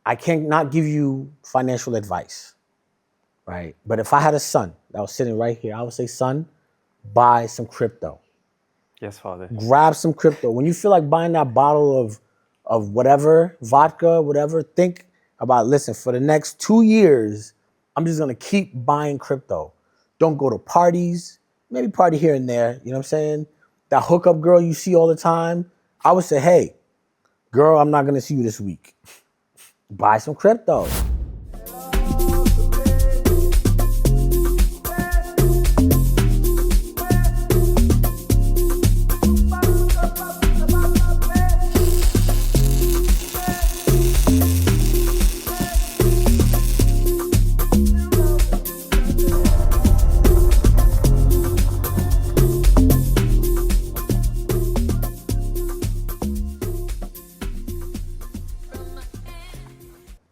I can't not give you financial advice, right? But if I had a son that was sitting right here, I would say, son, buy some crypto. Yes, Father. Grab some crypto. When you feel like buying that bottle of whatever, vodka, whatever, think about, listen, for the next 2 years, I'm just gonna keep buying crypto. Don't go to parties, maybe party here and there, you know what I'm saying? That hookup girl you see all the time, I would say, hey, girl, I'm not gonna see you this week. Buy some crypto.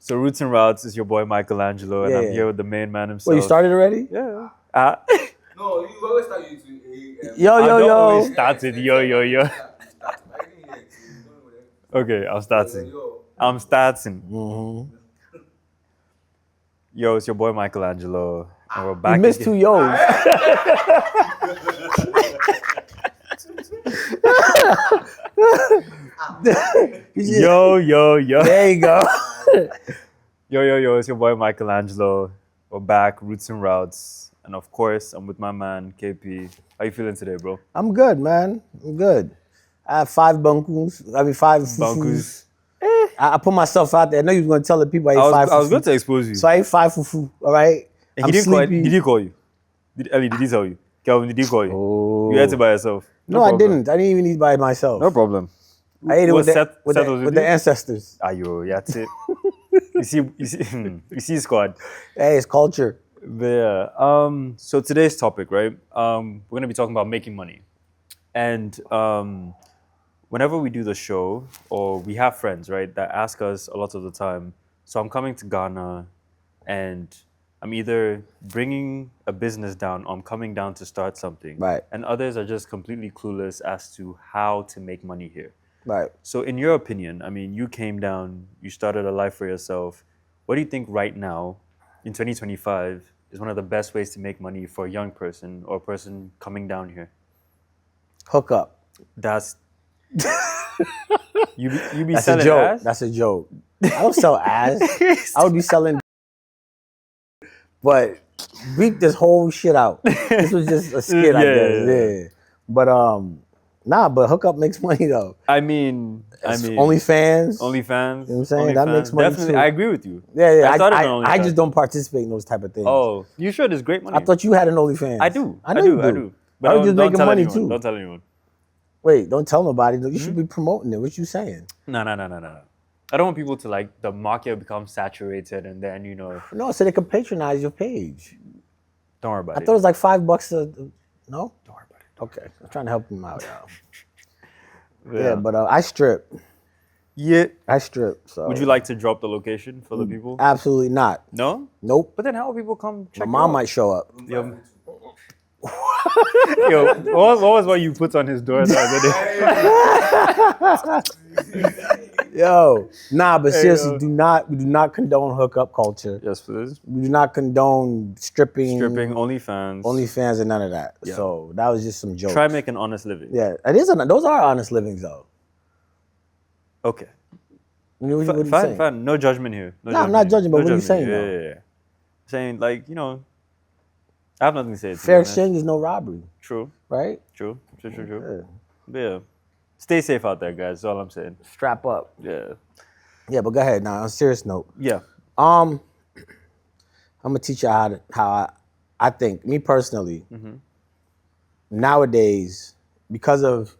So Roots and Routes is your boy Michael Angelo, and I'm Yeah. here with the main man himself. Well, you started already? Yeah. No, you always start YouTube. Yo, I yo, don't yo. always started yo. Okay, I'm starting. I'm starting. Mm-hmm. Yo, it's your boy Michael Angelo, and we're back You missed again. 2 yo's. Yo. There you go. Yo, it's your boy Michael Angelo. We're back, Roots and Routes. And of course, I'm with my man, KP. How you feeling today, bro? I'm good, man. I'm good. I have 5 bunkus. I mean, 5 fufus. Bunkus. I put myself out there. I know you was going to tell the people I ate 5 fufu. I was going to expose you. So I ate 5 fufu, all right? And I'm did sleepy. he call you? Ellie, did he tell you? Kelvin, did he call you? Oh. You ate it by yourself? No, I didn't. I didn't even eat by myself. No problem. I ate it with Seth was the with you? ancestors. Ayo, yeah, that's it. you see, squad. Hey, it's culture. Yeah. So today's topic, right? We're gonna be talking about making money, and whenever we do the show, or we have friends, right, that ask us a lot of the time. So I'm coming to Ghana, and I'm either bringing a business down, or I'm coming down to start something. Right. And others are just completely clueless as to how to make money here. Right. So in your opinion, I mean, you came down, you started a life for yourself. What do you think right now, in 2025, is one of the best ways to make money for a young person or a person coming down here? Hook up. That's you be That's selling a joke. ass? That's a joke. I don't sell ass. I would be selling. But beat this whole shit out. This was just a skit, I guess. Yeah. But but hookup makes money though. I mean, OnlyFans. OnlyFans. You know what I'm saying? That makes money Definitely, too. I agree with you. Yeah. I started on I OnlyFans. just don't participate in those type of things. Oh, you sure there's great money? I thought you had an OnlyFans. I do. I know you do. But I was just don't making tell money anyone. too. Don't tell anyone. Wait, don't tell nobody. You should be promoting it. What you saying? No. I don't want people to like the market become saturated and then No, so they can patronize your page. Don't worry about I it. thought it was like $5 no? Don't worry about it. Okay, I'm trying to help him out, y'all. Yeah. Yeah, but I strip. Yeah. I strip. So Would you like to drop the location for the people? Absolutely not. No? Nope. But then how will people come check My mom might show up. Yo, what was what you put on his door the other day? Yo, but seriously, yo. we do not condone hookup culture. Yes, please. We do not condone stripping, OnlyFans. and none of that. Yeah. So that was just some jokes. Try make an honest living. Yeah, those are honest livings though. Okay. What are you saying? Fine. No judgment here. No, I'm not judging, but what are you saying, though? Yeah. Saying like, I have nothing to say. Fair exchange is no robbery, True. right? True. Yeah. Yeah. Stay safe out there, guys. That's all I'm saying. Strap up. Yeah. Yeah, but go ahead now. On a serious note, Yeah. I'm gonna teach you how I think. Me personally, nowadays, because of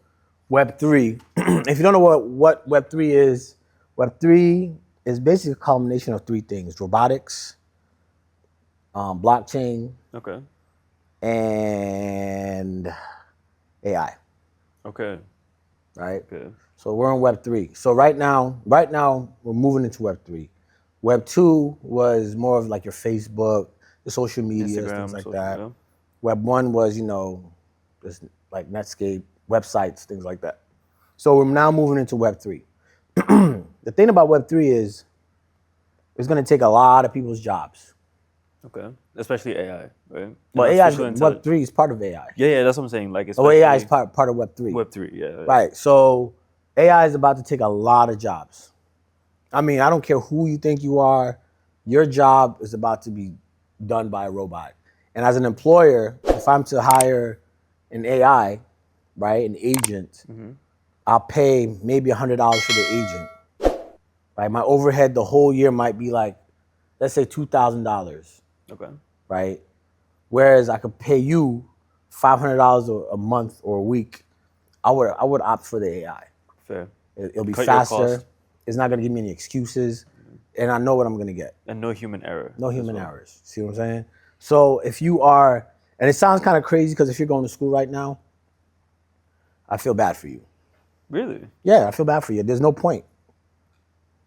Web3, if you don't know what Web3 is basically a combination of 3 things: robotics, blockchain, Okay. and AI. Okay. Right? Okay. So we're in Web3. So right now we're moving into Web3. Web2 was more of like your Facebook, the social media, things like that. Yeah. Web1 was, just like Netscape, websites, things like that. So we're now moving into Web3. The thing about Web3 is it's going to take a lot of people's jobs. Okay. Especially AI, right? Well, And AI, artificial intelligence. Web3 is part of AI. Yeah, that's what I'm saying. Like, Oh, especially AI is part of Web3. Web3, yeah. Right. So AI is about to take a lot of jobs. I mean, I don't care who you think you are. Your job is about to be done by a robot. And as an employer, if I'm to hire an AI, right, an agent, I'll pay maybe $100 for the agent. Right. My overhead the whole year might be like, let's say $2,000. Okay. Right. Whereas I could pay you $500 a month or a week. I would opt for the AI. Fair. It'll be Cut your faster. cost. It's not gonna give me any excuses, and I know what I'm gonna get. And no human error. No human errors. See what I'm saying? So if you are, and it sounds kind of crazy because if you're going to school right now, I feel bad for you. Really? Yeah, I feel bad for you. There's no point.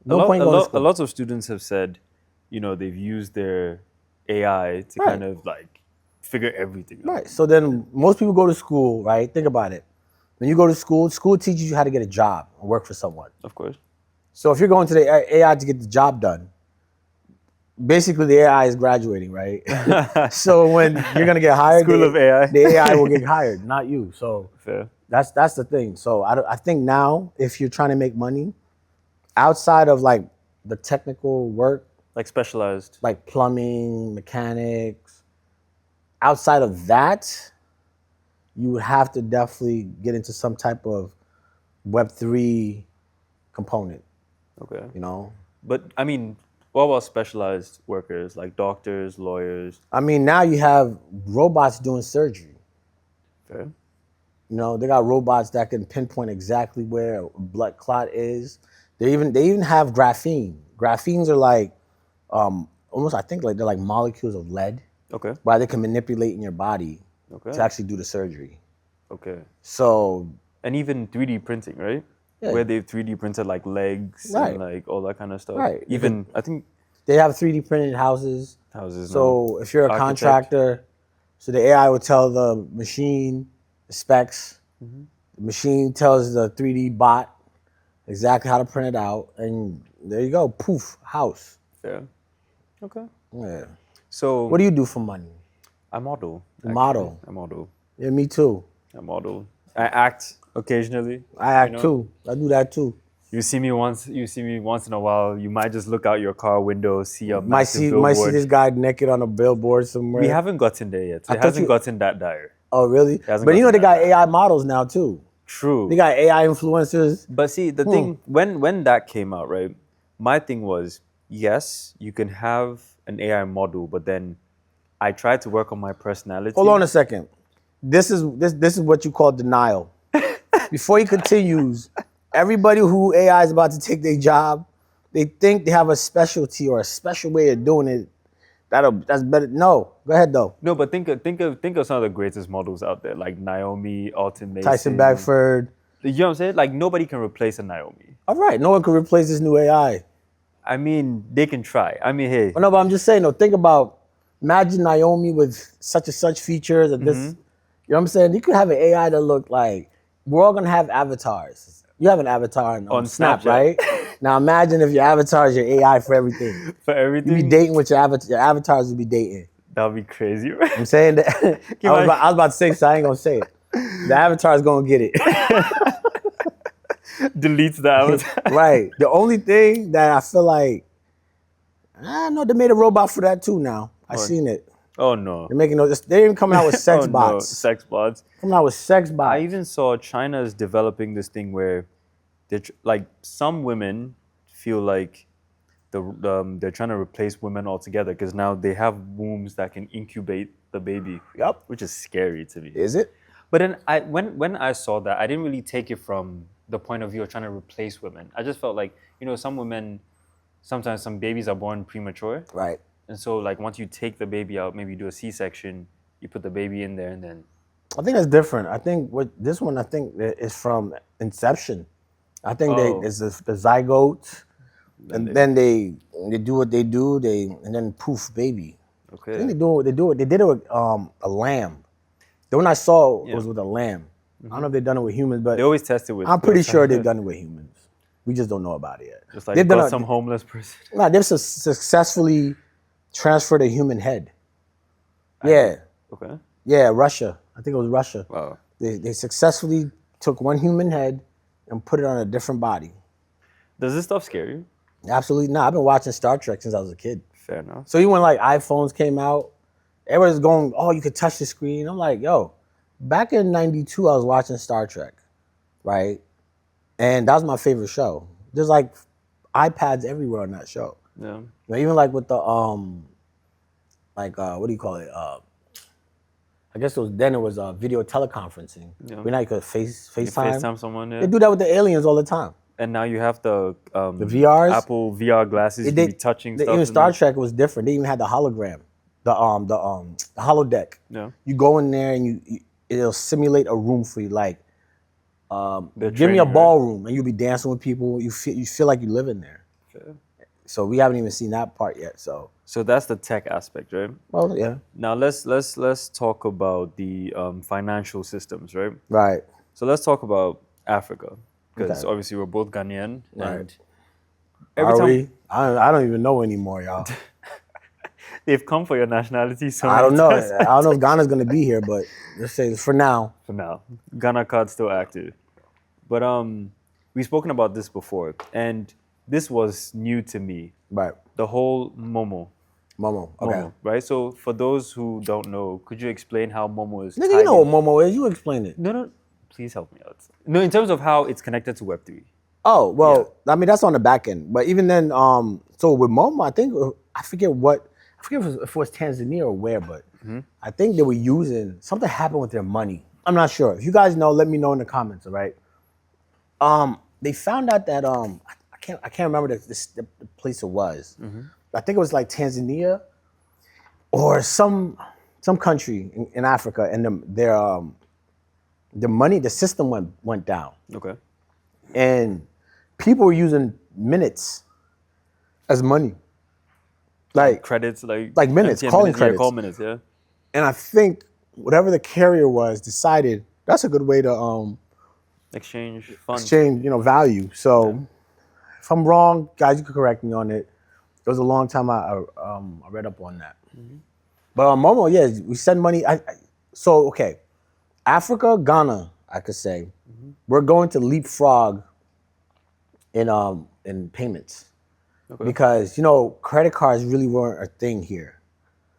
No point going to A school. lot of students have said, you know, they've used their AI to Right. kind of like figure everything out. Right. So then most people go to school, right? Think about it. When you go to school, school teaches you how to get a job and work for someone. Of course. So if you're going to the AI to get the job done, basically the AI is graduating, right? So when you're gonna get hired, School of AI. the AI will get hired, not you. So Fair. that's the thing. So I think now if you're trying to make money outside of like the technical work, Like specialized. like plumbing, mechanics, outside of that, you would have to definitely get into some type of Web3 component, Okay. you know? But I mean, what about specialized workers like doctors, lawyers? I mean, now you have robots doing surgery. Fair. You know, they got robots that can pinpoint exactly where a blood clot is. They even have graphene. Graphenes are like almost, I think, like they're like molecules of lead, Okay. where they can manipulate in your body Okay. to actually do the surgery. Okay. So And even 3D printing, right? Yeah. Where they've 3D printed like legs Right. and like all that kind of stuff. Right. Even I think they have 3D printed houses. houses. So if you're a Architect. contractor, so the AI will tell the machine the specs. The machine tells the 3D bot exactly how to print it out, and there you go. Poof, house. Fair. Okay. Yeah. So What do you do for money? I model. actually. Model. I model. Yeah, me too. I model. I act occasionally. I act You know? too. I do that too. You see me once in a while. You might just look out your car window, see a Might massive see billboard. this guy naked on a billboard somewhere. We haven't gotten there yet. It thought hasn't you- gotten that dire. Oh, really? hasn't But you know they gotten got that AI models now too. True. They got AI influencers. But see, the thing when that came out, right? My thing was, yes, you can have an AI model, but then I tried to work on my personality. Hold on a second. This is what you call denial. Before he continues, everybody who AI is about to take their job, they think they have a specialty or a special way of doing it. That's better. No, go ahead though. No, but think of some of the greatest models out there, like Naomi, Alton Mason, Tyson Beckford. You know what I'm saying? Like nobody can replace a Naomi. All right, no one can replace this new AI. I mean, they can try. I mean, hey, Well, no, but I'm just saying, though, think about, imagine Naomi with such and such features and this, you know what I'm saying? You could have an AI that look like, we're all gonna have avatars. You have an avatar on Snap, Snapchat. right? Now imagine if your avatar is your AI for everything. for You everything, be dating with your avatars would be dating. that would be crazy, right? I'm saying that, I was about to say so I ain't gonna say it. The avatar is gonna get it. Deletes the avatar. Right. The only thing that I feel like, I know they made a robot for that too now. I seen it. Oh no. They're making those. They're even coming out with sex Oh, no. bots. Sex bots. Coming out with sex bots. I even saw China's developing this thing where like some women feel like they're trying to replace women altogether because now they have wombs that can incubate the baby. Yup. Which is scary to me. Is it? But then when I saw that, I didn't really take it from the point of view of trying to replace women. I just felt like, you know, some women, sometimes some babies are born premature. Right. And so like once you take the baby out, maybe you do a C-section, you put the baby in there and then I think that's different. I think this one is from inception. I think it's the zygote, and then they do what they do. And then poof, baby. okay. I think they did it with a lamb. The one I saw was with a lamb. I don't know if they've done it with humans, but They always test it with I'm pretty sure they've done it with humans. We just don't know about it yet. Just like They've done got a- some homeless person. Nah, they've successfully transferred a human head. Yeah, Okay. yeah, Russia. I think it was Russia. Wow. They successfully took one human head and put it on a different body. Does this stuff scare you? Absolutely not. I've been watching Star Trek since I was a kid. Fair enough. So even when like iPhones came out, everybody's going, "Oh, you could touch the screen." I'm like, "Yo, back in '92, I was watching Star Trek, right? And that was my favorite show. There's like iPads everywhere on that show. Yeah. You know, even like with the what do you call it? I guess it was video teleconferencing. Yeah. We now you could You FaceTime. FaceTime someone, yeah. They do that with the aliens all the time. And now you have the VRs? Apple VR glasses. You can be touching stuff. Even in Star there. Trek was different. They even had the hologram, the holodeck. Yeah. You go in there and it'll simulate a room for you. Like, They're give me a training, right? ballroom, and you'll be dancing with people. You feel like you live in there. Fair. So we haven't even seen that part yet. So So that's the tech aspect, right? well, yeah, Now let's talk about the financial systems, right? right. So let's talk about Africa, because Okay. obviously we're both Ghanaian, Right. and every Are time we? I don't even know anymore, y'all. they've come for your nationality, so I don't many know. times. I don't know if Ghana's gonna be here, but let's say for now. For now, Ghana card's still active, but we've spoken about this before, and this was new to me. Right. The whole Momo. Momo. Okay. Momo, right? So for those who don't know, could you explain how Momo is Nigga, tied you know in- what Momo is. You explain it. No, please help me out. No, in terms of how it's connected to Web3. Oh, well, I mean, that's on the back end. But even then, so with Momo, I forget if it was Tanzania or where, but I think they were using, something happened with their money. I'm not sure. If you guys know, let me know in the comments, all right? They found out that, I can't remember the place it was. I think it was like Tanzania or some country in Africa, and their money, the system went down. Okay. And people were using minutes as money. Like, Credits, like minutes, MTN calling minutes, credits. Yeah, call minutes, yeah. and I think whatever the carrier was decided that's a good way to Exchange funds. exchange, value. So if I'm wrong, guys, you can correct me on it. It was a long time I read up on that. But on Momo, yeah, we send money. So okay, Africa, Ghana, I could say, we're going to leapfrog in payments. Okay. Because credit cards really weren't a thing here,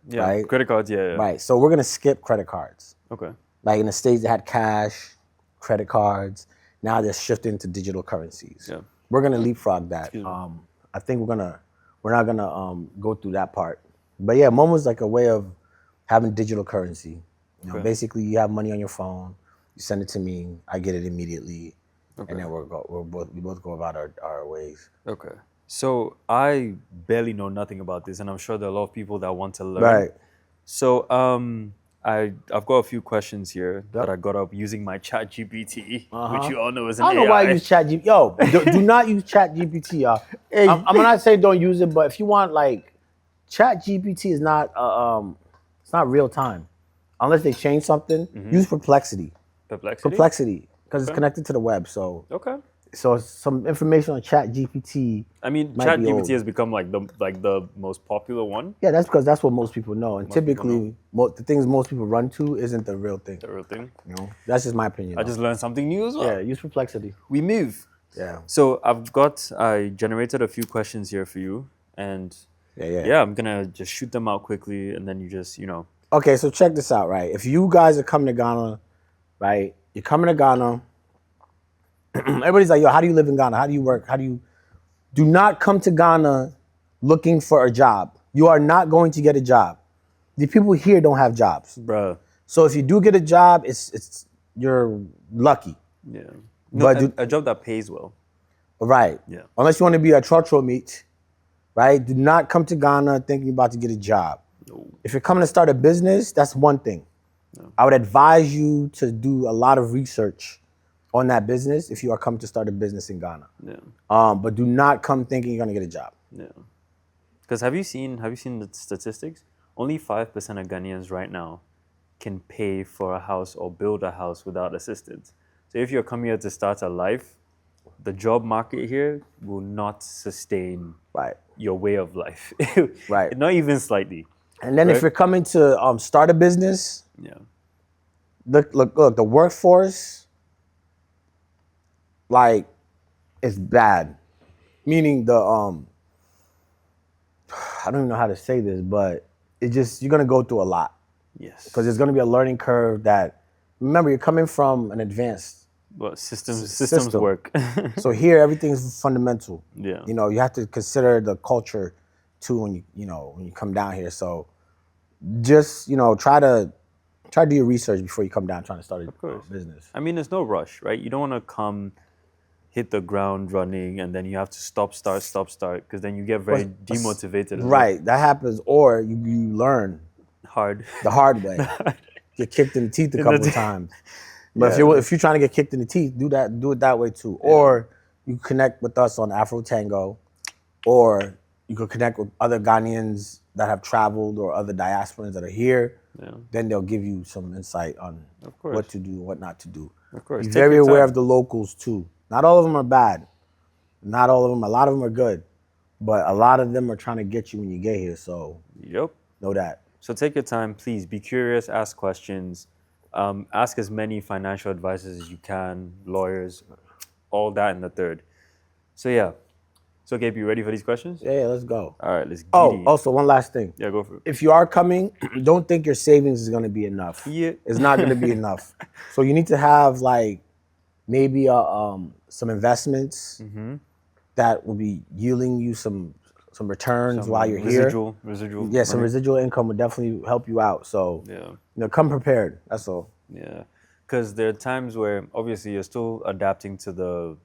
Yeah. right? Credit cards, yeah. right? So we're gonna skip credit cards. Okay. Like in the States, they had cash, credit cards. Now they're shifting to digital currencies. Yeah. We're gonna leapfrog that. Excuse me. I think we're not gonna go through that part. But yeah, Momo's like a way of having digital currency. Okay. Basically, you have money on your phone, you send it to me, I get it immediately, and then we both go about our ways. Okay. So I barely know nothing about this, and I'm sure there are a lot of people that want to learn. Right. So I've got a few questions here that I got up using my Chat GPT, which you all know is an I don't know why AI. I use ChatGPT. Yo, do not use ChatGPT, y'all. I'm not saying don't use it, but if you want, like, ChatGPT is not it's not real time, unless they change something. Use Perplexity. Perplexity? Because it's connected to the web. So Okay. some information on ChatGPT. I mean, Might be old. ChatGPT has become like the most popular one, Yeah, that's because that's what most people know, and people typically the things most people run to isn't the real thing. the real thing. That's just my opinion. I though. just learned something new as well. yeah, use Perplexity. We move. Yeah. So I generated a few questions here for you, and Yeah. I'm gonna just shoot them out quickly, and then you just Okay, so check this out, right? If you guys are coming to Ghana, right? You're coming to Ghana. Everybody's like, yo, how do you live in Ghana? How do you work? Do not come to Ghana looking for a job. You are not going to get a job. The people here don't have jobs. bruh. So if you do get a job, it's you're lucky. Yeah. No, But a job that pays well. Right. Yeah. Unless you want to be a trotro meat, right? Do not come to Ghana thinking about to get a job. No. If you're coming to start a business, that's one thing. I would advise you to do a lot of research on that business if you are coming to start a business in Ghana. Yeah. But do not come thinking you're gonna get a job. Yeah. Because have you seen the statistics? Only 5% of Ghanaians right now can pay for a house or build a house without assistance. So if you're coming here to start a life, the job market here will not sustain Right. your way of life. Right. Not even slightly. And then if Right. you're coming to start a business, Yeah. look, the workforce, like, is bad. Meaning I don't even know how to say this, but you're gonna go through a lot Yes. because there's gonna be a learning curve that. Remember, you're coming from an advanced But systems system. work. So here, everything's fundamental. Yeah. You know, you have to consider the culture too when you come down here. So just try to do your research before you come down trying to start a business. I mean, there's no rush, right? You don't want to come, hit the ground running, and then you have to stop, start, because then you get very demotivated. Right, that happens, or you learn Hard. the hard way. Get kicked in the teeth a couple times. But if you're trying to get kicked in the teeth, do it that way too. Yeah. Or you connect with us on Afro Tango, or you could connect with other Ghanaians that have traveled or other diasporans that are here. Yeah. Then they'll give you some insight on what to do, what not to do. Of course. Be very aware of the locals too. Not all of them are bad. Not all of them. A lot of them are good. But a lot of them are trying to get you when you get here. So know that. So take your time, please. Be curious, ask questions. Ask as many financial advisors as you can, lawyers, all that in the third. So yeah. So Gabe, you ready for these questions? Yeah, let's go. All right, let's get it. Also one last thing. Yeah, go for it. If you are coming, don't think your savings is gonna be enough. Yeah. It's not gonna be enough. So you need to have like maybe some investments that will be yielding you some returns while you're here. Residual. Yeah, some residual income would definitely help you out. So come prepared. That's all. Yeah, because there are times where obviously you're still adapting to the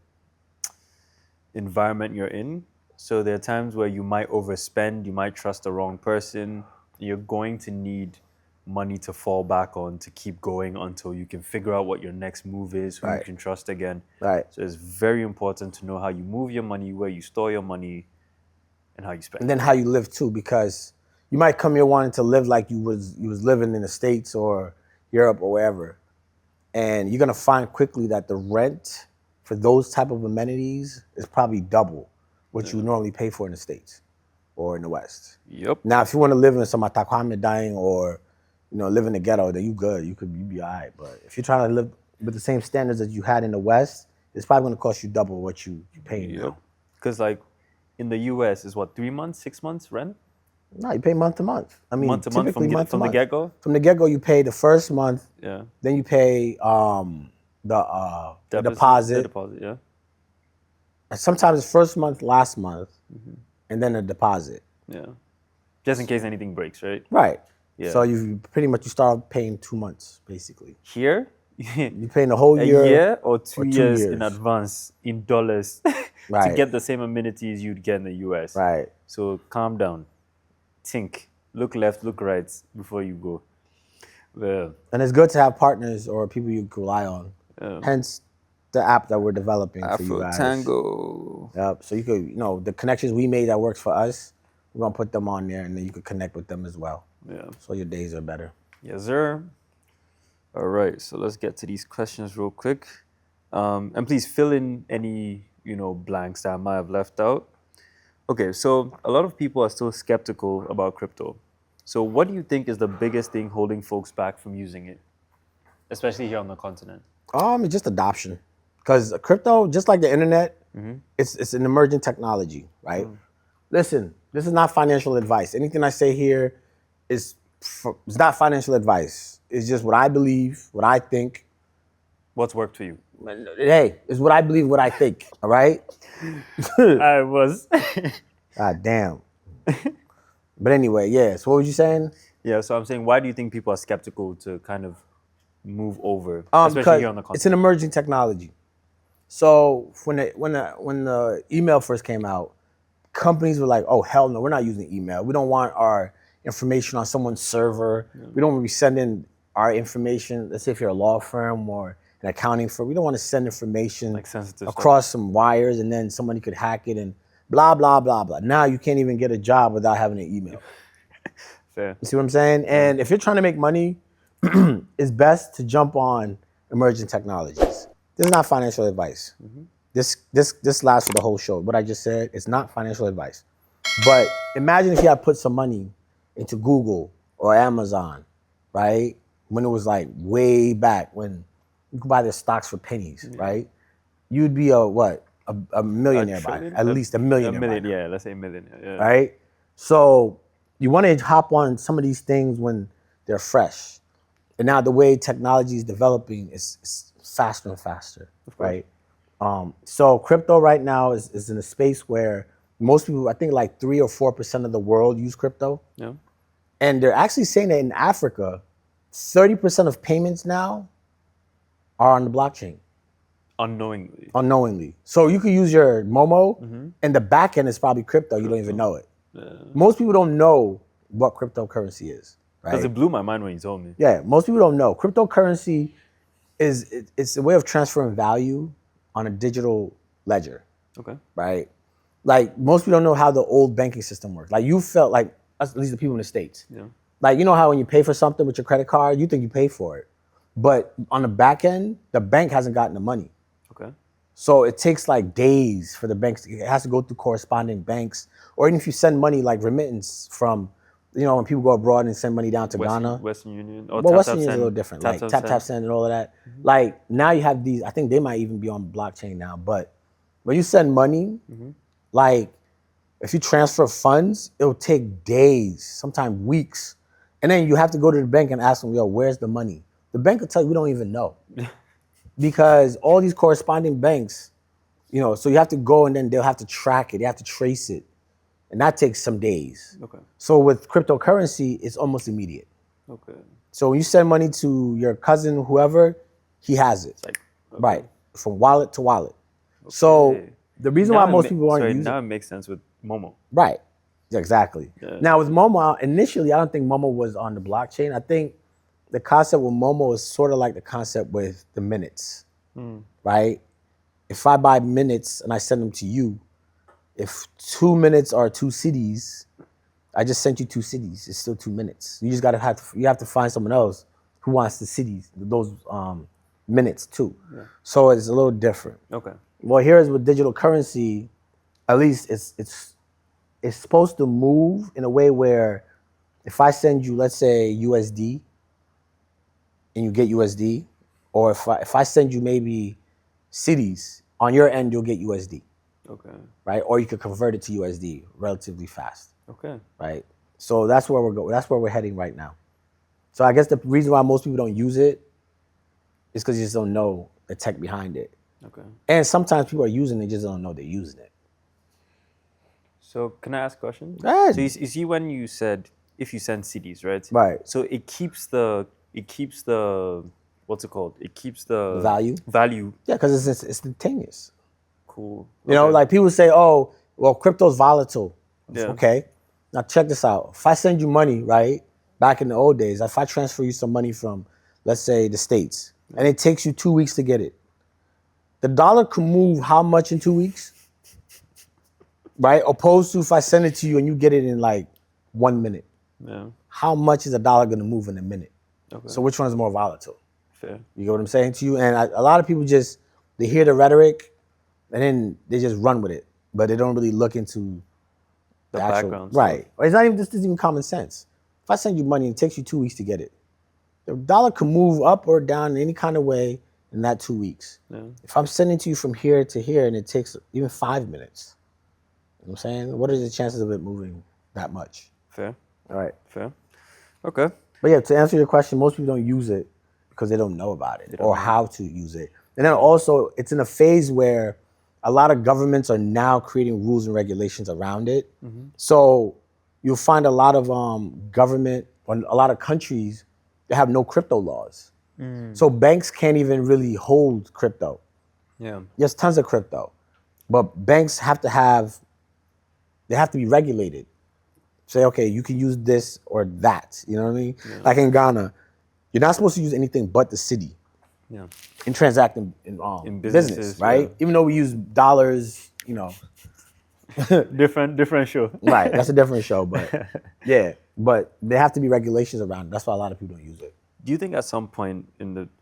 environment you're in. So there are times where you might overspend, you might trust the wrong person. You're going to need money to fall back on to keep going until you can figure out what your next move is, who you can trust again. Right. So it's very important to know how you move your money, where you store your money, and how you spend. And then how you live too, because you might come here wanting to live like you was living in the States or Europe or wherever. And you're gonna find quickly that the rent for those type of amenities is probably double what you normally pay for in the States or in the West. Yep. Now, if you want to live in some Atakwame dying or live in the ghetto, then you good. You be all right. But if you're trying to live with the same standards that you had in the West, it's probably going to cost you double what you paying now. Because like in the U.S. is what, 3 months, 6 months rent? No, you pay month to month. I mean, month to month from the get-go? From the get-go, you pay the first month. Yeah. Then you pay the deposit. The deposit, yeah. And sometimes it's first month, last month, and then a deposit. Yeah. Just in case anything breaks, right? Right. Yeah. So you start paying 2 months, basically. Here? You're paying the whole year. A year or 2 years in advance in dollars to get the same amenities you'd get in the US. Right. So calm down. Think. Look left, look right before you go. Well, and it's good to have partners or people you can rely on. Hence the app that we're developing for you guys. Afro Tango. Yep. So you could, the connections we made that works for us, we're gonna put them on there, and then you could connect with them as well. Yeah. So your days are better. Yes, sir. All right. So let's get to these questions real quick, and please fill in any blanks that I might have left out. Okay. So a lot of people are still skeptical about crypto. So what do you think is the biggest thing holding folks back from using it, especially here on the continent? It's just adoption. Because crypto, just like the internet, it's an emerging technology, right? Listen, this is not financial advice. Anything I say here it's not financial advice. It's just what I believe, what I think. What's worked for you? Hey, it's what I believe, what I think, all right? I was. God damn. But anyway, yeah, so what were you saying? Yeah, so I'm saying, why do you think people are skeptical to kind of move over, especially here on the continent? It's an emerging technology. So when the email first came out, companies were like, "Oh hell no, we're not using email. We don't want our information on someone's server. We don't want to be sending our information. Let's say if you're a law firm or an accounting firm, we don't want to send information like sensitive across some wires and then somebody could hack it and blah blah blah blah. Now you can't even get a job without having an email. Fair. You see what I'm saying? And if you're trying to make money, it's best to jump on emerging technologies. This is not financial advice. this lasts for the whole show. What I just said, it's not financial advice. But imagine if you had put some money into Google or Amazon, right? When it was like way back when you could buy their stocks for pennies, right? You'd be a what? A millionaire by trillion? at least a millionaire. A million, by now, yeah. Let's say a million. Yeah. right? So you want to hop on some of these things when they're fresh. And now the way technology is developing is faster and faster, right? So crypto right now is in a space where most people, I think like 3 or 4% of the world use crypto. Yeah. And they're actually saying that in Africa, 30% of payments now are on the blockchain Unknowingly. So you can use your Momo and the back end is probably crypto. You don't even know it. Most people don't know what cryptocurrency is, Because right? it blew my mind when you told me. Yeah, most people don't know. Cryptocurrency it's a way of transferring value on a digital ledger, Okay. right? Like most people don't know how the old banking system works. Like you felt like at least the people in the States. Yeah. Like you know how when you pay for something with your credit card, you think you pay for it. But on the back end, the bank hasn't gotten the money. Okay. So it takes like days for the banks. It has to go through corresponding banks. Or even if you send money like remittance from, when people go abroad and send money down to Ghana. Western Union. Or Well, Tap Western Tap Union is a Send. little different. Like Tap tap send and all of that. Like now you have these, I think they might even be on blockchain now. But when you send money, like if you transfer funds, it'll take days, sometimes weeks. And then you have to go to the bank and ask them, yo, where's the money? The bank will tell you, we don't even know. Because all these corresponding banks, so you have to go and then they'll have to track it. They have to trace it. And that takes some days. Okay. So with cryptocurrency, it's almost immediate. Okay. So when you send money to your cousin, whoever, he has it. Like, okay. Right. From wallet to wallet. So Okay. the reason Now why it most people aren't sorry, using now it makes sense with Momo. Right. Yeah, exactly. Yeah. Now with Momo, initially I don't think Momo was on the blockchain. I think the concept with Momo is sort of like the concept with the minutes. Right? If I buy minutes and I send them to you, if 2 minutes are 2 cities, I just sent you 2 cities. It's still 2 minutes. You just you have to find someone else who wants the cities, those minutes too. Yeah. So it's a little different. Okay. Well, here's with digital currency, at least it's supposed to move in a way where if I send you, let's say USD, and you get USD, or if I send you maybe cities, on your end you'll get USD. Okay. Right? Or you could convert it to USD relatively fast. Okay. Right? So that's where we're going. That's where we're heading right now. So I guess the reason why most people don't use it is because you just don't know the tech behind it. Okay. And sometimes people are using it, just don't know they're using it. So can I ask a question? Go ahead. So you see when you said if you send CDs, right? Right. So it keeps the what's it called? It keeps the Value. Value. Yeah, because it's instantaneous. Cool. You know, like people say, oh, well, crypto's volatile. Yeah. Okay. Now check this out. If I send you money, right, back in the old days, if I transfer you some money from, let's say, the States, and it takes you 2 weeks to get it, the dollar can move how much in 2 weeks? Right? Opposed to if I send it to you and you get it in like 1 minute. Yeah. How much is a dollar going to move in a minute? Okay. So which one is more volatile? Fair. You get what I'm saying to you? And a lot of people they hear the rhetoric and then they just run with it, but they don't really look into The actual, background. right. Or it's not even, this isn't even common sense. If I send you money and it takes you 2 weeks to get it, the dollar can move up or down in any kind of way in that 2 weeks. Yeah. If I'm sending to you from here to here and it takes even 5 minutes, you know what I'm saying? What are the chances of it moving that much? Fair. All right. Fair. Okay. But yeah, to answer your question, most people don't use it because they don't know about it or how to use it. And then also, it's in a phase where a lot of governments are now creating rules and regulations around it. Mm-hmm. So you'll find a lot of government or a lot of countries that have no crypto laws. So banks can't even really hold crypto. Yeah. There's tons of crypto, but banks have to be regulated. Say, okay, you can use this or that. You know what I mean? Yeah. Like in Ghana, you're not supposed to use anything but the city. Yeah. In transacting in business, right? Yeah. Even though we use dollars, you know. different show. Right, that's a different show, but yeah. But there have to be regulations around it. That's why a lot of people don't use it. Do you think at some point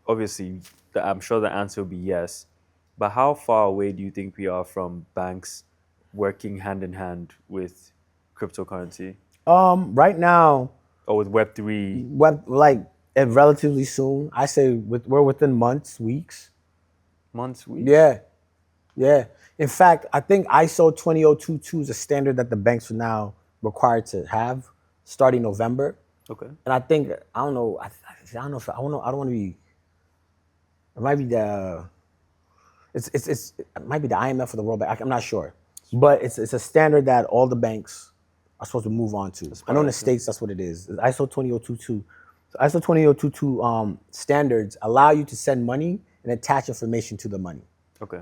obviously, I'm sure the answer will be yes, But how far away do you think we are from banks working hand in hand with cryptocurrency Right now, or with Web3 relatively soon. I say we're within months, weeks. months, weeks? Yeah, yeah. In fact, I think ISO 20022 is a standard that the banks are now required to have starting November. Okay. And I think I don't know. I don't know if I don't know. I don't want to be. It might be it might be the IMF or the World Bank. I'm not sure, but it's a standard that all the banks are supposed to move on to. I know in the States that's what it is. It's ISO 20022. So ISO 20022 standards allow you to send money and attach information to the money. Okay.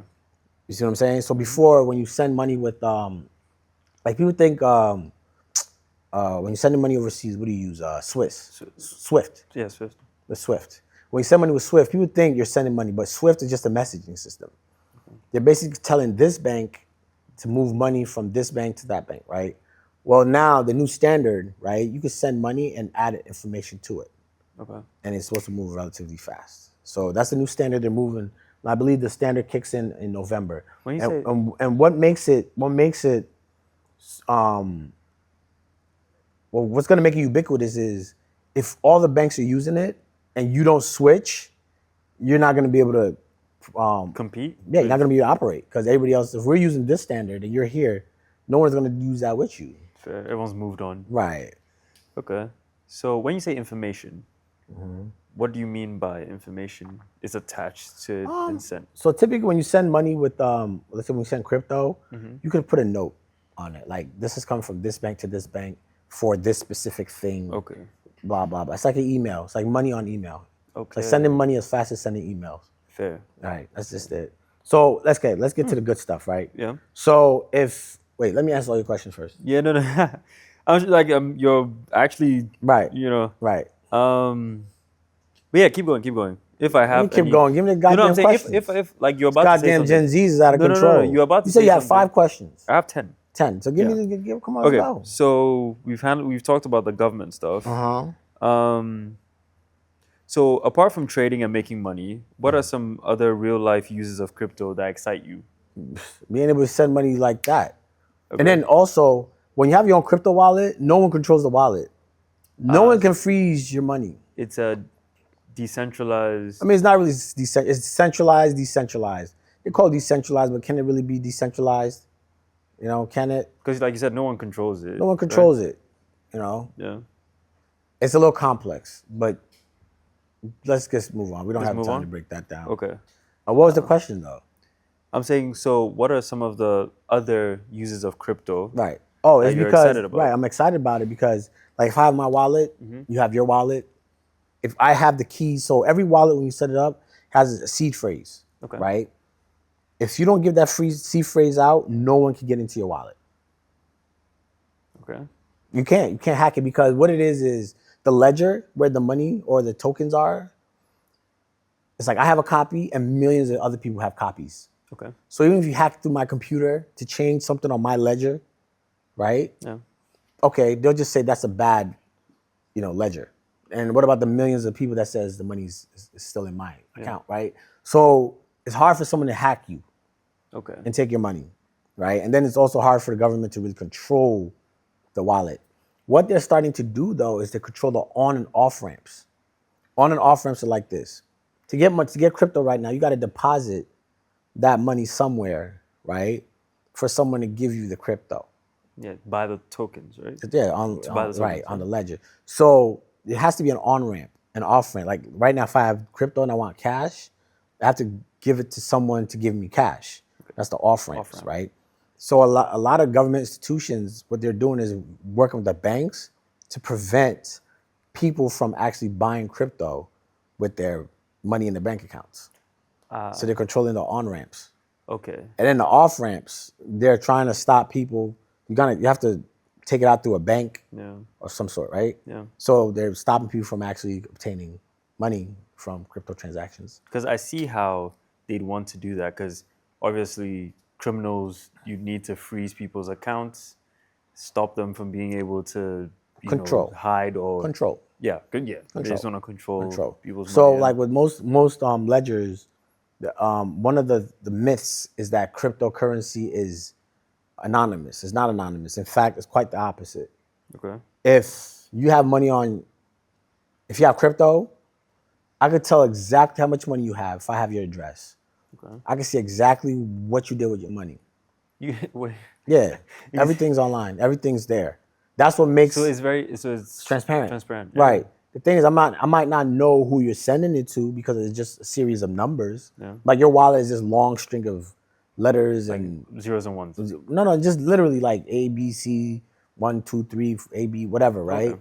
You see what I'm saying? So before, when you send money with like people think when you're sending money overseas, what do you use? Swift. Yeah, Swift. The Swift. When you send money with Swift, people think you're sending money, but Swift is just a messaging system. They're basically telling this bank to move money from this bank to that bank, right? Well, now the new standard, right? You can send money and add information to it, Okay. and it's supposed to move relatively fast. So that's the new standard they're moving. I believe the standard kicks in November. When you and, say and what makes it well, what's going to make it ubiquitous is if all the banks are using it and you don't switch, you're not going to be able to compete? yeah, you're not going to be able to operate because everybody else, if we're using this standard and you're here, no one's going to use that with you. Fair. Everyone's moved on. Right. Okay. So when you say information, what do you mean by information is attached to it and sent? So typically when you send money with, let's say when you send crypto, you could put a note on it. Like, this has come from this bank to this bank for this specific thing. Okay. Blah, blah, blah. It's like an email. It's like money on email. Okay. It's like sending money as fast as sending emails. Fair. All right, that's just it. So let's get to the good stuff, right? Yeah. So let me answer all your questions first. Yeah, no. I was like, you're actually, Right. you know, Right. but yeah, keep going. If I have, Keep going. Give me the goddamn you know what I'm saying? questions. If like you're about to say Goddamn something. Gen Z is out of No, no, control. you're about to You said say you have something. 5 questions. I have 10. 10. So give me come on, Okay, let's go. so we've talked about the government stuff. Uh-huh. So apart from trading and making money, what are some other real life uses of crypto that excite you? Being able to send money like that. Okay. And then also, when you have your own crypto wallet, no one controls the wallet. No one can freeze your money. It's a decentralized. I mean, it's not really it's decentralized. They call it decentralized, but can it really be decentralized? You know, can it? Because like you said, no one controls it. No one controls it. You know, Yeah. it's a little complex, but let's just move on. We don't Let's have move time on? to break that down. Okay. What was the question though? I'm saying, so what are some of the other uses of crypto? Right. Oh, that it's you're because excited about? right. I'm excited about it because like if I have my wallet, you have your wallet. If I have the keys, so every wallet when you set it up has a seed phrase. Okay. Right. If you don't give that free seed phrase out, no one can get into your wallet. Okay. You can't hack it because what it is the ledger where the money or the tokens are. It's like I have a copy and millions of other people have copies. Okay. So even if you hack through my computer to change something on my ledger, right? Yeah. Okay, they'll just say that's a bad, ledger. And what about the millions of people that says the money's is still in my account, right? So it's hard for someone to hack you Okay. and take your money, right? And then it's also hard for the government to really control the wallet. What they're starting to do though is to control the on and off ramps. On and off ramps are like this. To get crypto right now, you got to deposit that money somewhere, right? For someone to give you the crypto. Yeah. Buy the tokens, right? Yeah, on the ledger. So it has to be an on ramp, an off ramp. Like right now, if I have crypto and I want cash, I have to give it to someone to give me cash. That's the off ramps, right? So a lot of government institutions, what they're doing is working with the banks to prevent people from actually buying crypto with their money in the bank accounts. So they're controlling the on ramps. Okay. And then the off ramps, they're trying to stop people. You have to take it out through a bank or some sort, right? Yeah. So they're stopping people from actually obtaining money from crypto transactions. Because I see how they'd want to do that. Because obviously, criminals, you need to freeze people's accounts, stop them from being able to hide or Control. Yeah, good. Yeah, they just want to control people's So money. like with most ledgers, one of the myths is that cryptocurrency is anonymous. It's not anonymous. In fact, it's quite the opposite. Okay. If you have money on, if you have crypto, I could tell exactly how much money you have if I have your address. Okay. I can see exactly what you did with your money. You wait. Yeah, everything's online. Everything's there. That's what makes So it's transparent. Transparent. Yeah. Right. The thing is, I might not know who you're sending it to because it's just a series of numbers. Yeah. Like your wallet is this long string of letters and Zeros and ones. no, just literally like A, B, C, 1, 2, 3, A, B, whatever, right? Okay.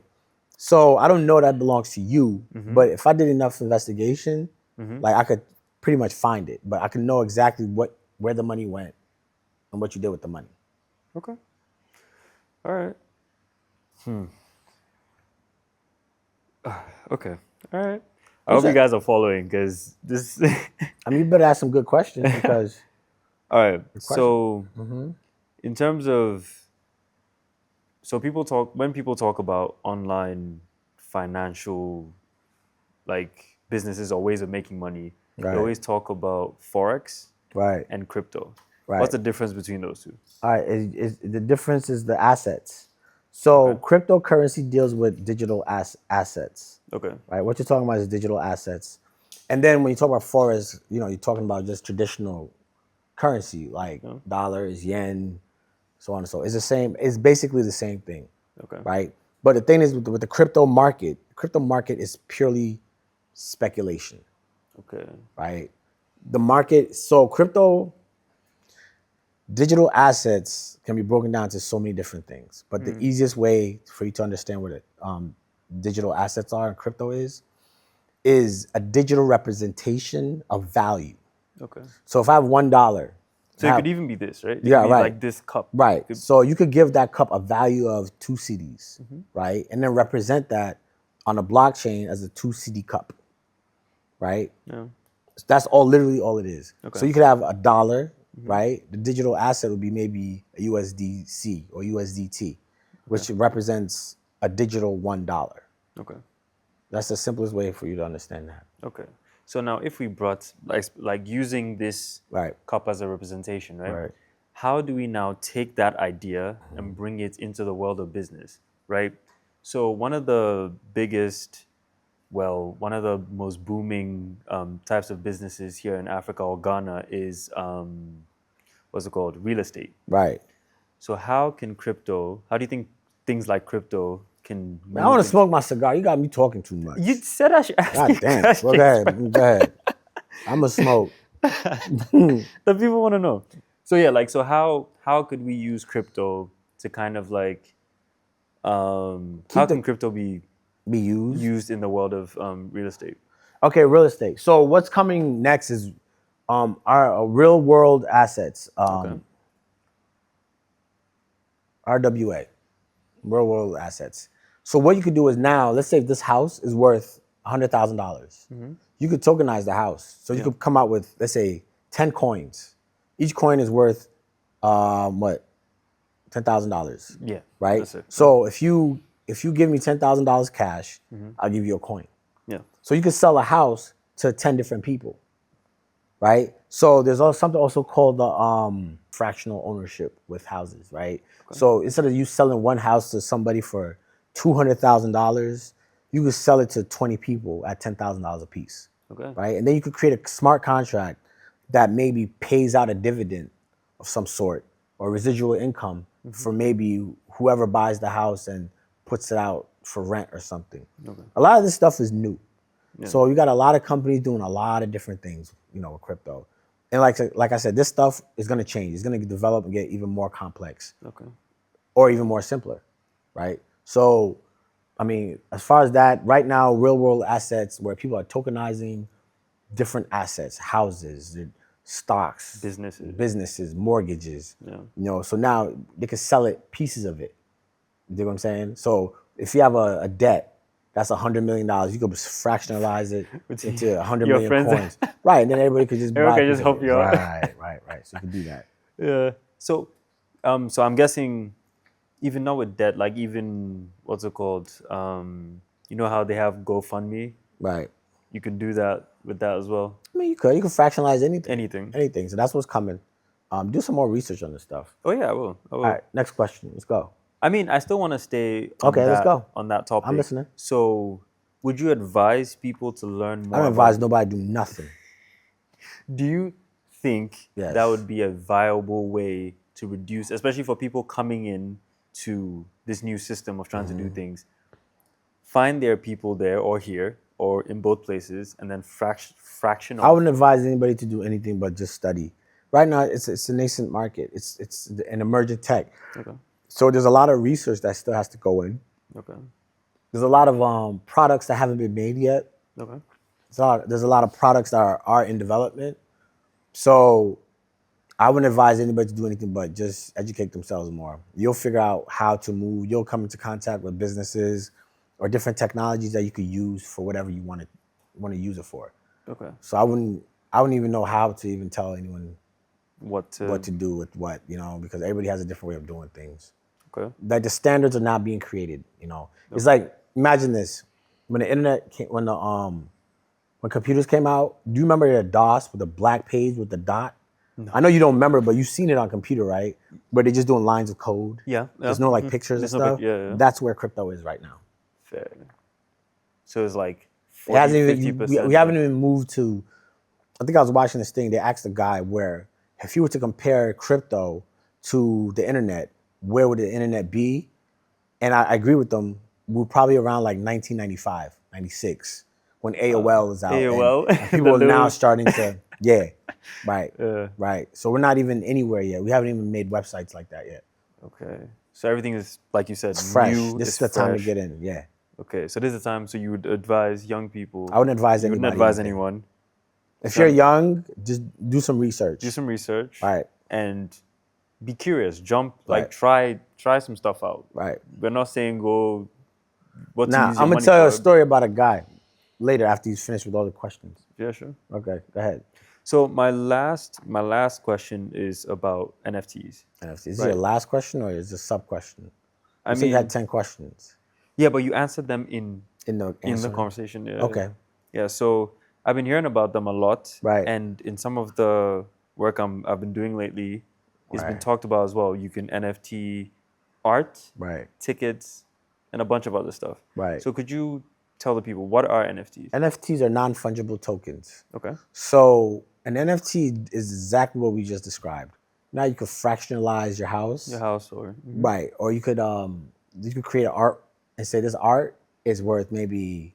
So I don't know that belongs to you, but if I did enough investigation, like I could pretty much find it. But I could know exactly where the money went and what you did with the money. Okay. All right. Okay. All right. I hope you guys are following because this. I mean, you better ask some good questions because All right. So, in terms of, so when people talk about online financial, like businesses or ways of making money, Right. they always talk about forex right. and crypto. Right. What's the difference between those two? All right, the difference is the assets. So cryptocurrency deals with digital assets, Okay. right? What you're talking about is digital assets, and then when you talk about forex, you're talking about just traditional currency like dollars, yen, so on and so. It's the same. It's basically the same thing, Okay. right? But the thing is with the crypto market is purely speculation, Okay. right? The market, so digital assets can be broken down to so many different things, but the easiest way for you to understand what digital assets are and crypto is a digital representation of value. Okay. So if I have $1, So it could even be this, right? It Yeah, could be right. like this cup. right? So you could give that cup a value of 2 CDs, right, and then represent that on a blockchain as a 2 CD cup, right? Yeah. That's literally all it is. So you could have $1, right? The digital asset would be maybe a USDC or USDT, which represents a digital $1. Okay. That's the simplest way for you to understand that. Okay. So now, if we brought like using this Right. cup as a representation, right? Right. How do we now take that idea and bring it into the world of business, right? So one of the most booming types of businesses here in Africa or Ghana is what's it called? Real estate. Right. So how do you think things like crypto can Man, I want to smoke my cigar. You got me talking too much. You said I should ask God you damn. questions. Well, go ahead. I'm going to smoke. The people want to know. So yeah, so how could we use crypto to kind of like how can crypto be used in the world of real estate? Okay, real estate. So what's coming next is our real world assets. RWA, real world assets. So what you could do is now, let's say if this house is worth $100,000, you could tokenize the house. So you could come out with, let's say, 10 coins. Each coin is worth $10,000. Yeah. Right. That's it. So if you give me $10,000 cash, I'll give you a coin. Yeah. So you could sell a house to 10 different people. Right. So there's something also called the fractional ownership with houses. Right. Okay. So instead of you selling one house to somebody for $200,000, you could sell it to 20 people at $10,000 a piece. Okay. Right. And then you could create a smart contract that maybe pays out a dividend of some sort or residual income for maybe whoever buys the house and puts it out for rent or something. Okay. A lot of this stuff is new. Yeah. So you got a lot of companies doing a lot of different things, with crypto. And like I said, this stuff is going to change. It's going to develop and get even more complex. Okay. Or even more simpler, right? So, I mean, as far as that, right now, real world assets where people are tokenizing different assets, houses, stocks, businesses, mortgages. Yeah. So now they can sell it, pieces of it. You know what I'm saying? So if you have a debt that's $100 million, you could fractionalize it into 100 million coins. Right, and then everybody could just buy. Everyone can just help you out. Right. So you can do that. Yeah. So I'm guessing even now with debt, like even what's it called? You know how they have GoFundMe? Right. You can do that with that as well. I mean, you could fractionalize anything. Anything. So that's what's coming. Do some more research on this stuff. Oh yeah, I will. All right, next question. Let's go. I mean, I still want to stay on Okay, let's go. on that topic. I'm listening. So, would you advise people to learn more? I don't advise nobody to do nothing. Do you think Yes. that would be a viable way to reduce, especially for people coming in to this new system of trying to do things? Find their people there or here or in both places, and then fraction I off. wouldn't advise anybody to do anything but just study. Right now, it's a nascent market. It's an emerging tech. Okay. So there's a lot of research that still has to go in. Okay. There's a lot of products that haven't been made yet. Okay. There's a lot of products that are in development. So I wouldn't advise anybody to do anything but just educate themselves more. You'll figure out how to move. You'll come into contact with businesses or different technologies that you could use for whatever you want to use it for. Okay. So I wouldn't even know how to even tell anyone What to do with what, because everybody has a different way of doing things. Okay. Like the standards are not being created, It's like, imagine this. When the internet came, when computers came out, do you remember the DOS with the black page with the dot? No. I know you don't remember, but you've seen it on computer, right? Where they're just doing lines of code. Yeah. There's no like pictures and stuff. Yeah. That's where crypto is right now. Fair. So it's like 40, It hasn't even, 50%. we haven't even moved to, I think I was watching this thing, they asked a guy where, if you were to compare crypto to the internet, where would the internet be? And I agree with them. We're probably around like 1995, 96, when AOL was out. AOL. And people are now starting to, right. So we're not even anywhere yet. We haven't even made websites like that yet. Okay. So everything is, like you said, It's fresh. new. This is the time to get in, yeah. Okay, so this is the time, so you would advise young people. I wouldn't advise anybody. You wouldn't advise anyone. If you're young, just do some research. Do some research. Right. And be curious. Jump, Right. like try some stuff out. Right. We're not saying go, what to Now, use your I'm going money to tell you a for. story about a guy later after he's finished with all the questions. Yeah, sure. Okay, go ahead. So my last question is about NFTs. Is this your last question or is this a sub question? I You said mean, you had 10 questions yeah, but you answered them in the answer. conversation. Yeah. Okay. Yeah, so I've been hearing about them a lot. Right. And in some of the work I've been doing lately, it's been Right. talked about as well. You can NFT art, Right. tickets, and a bunch of other stuff. Right. So could you tell the people, what are NFTs? NFTs are non-fungible tokens. Okay. So an NFT is exactly what we just described. Now you could fractionalize your house. Your house or... Right. Or you could create art and say this art is worth maybe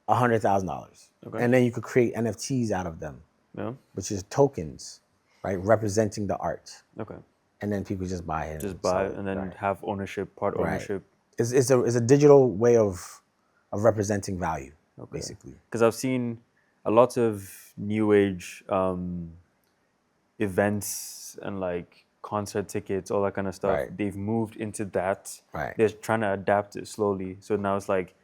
$100,000. Okay. And then you could create NFTs out of them, Yeah. which is tokens, right, representing the art. Okay. And then people just buy it. Just buy it sell and then right. have ownership, part Right. ownership. It's a digital way of representing value, basically. Because I've seen a lot of new age events and like concert tickets, all that kind of stuff. Right. They've moved into that. Right. They're trying to adapt it slowly. So now it's like,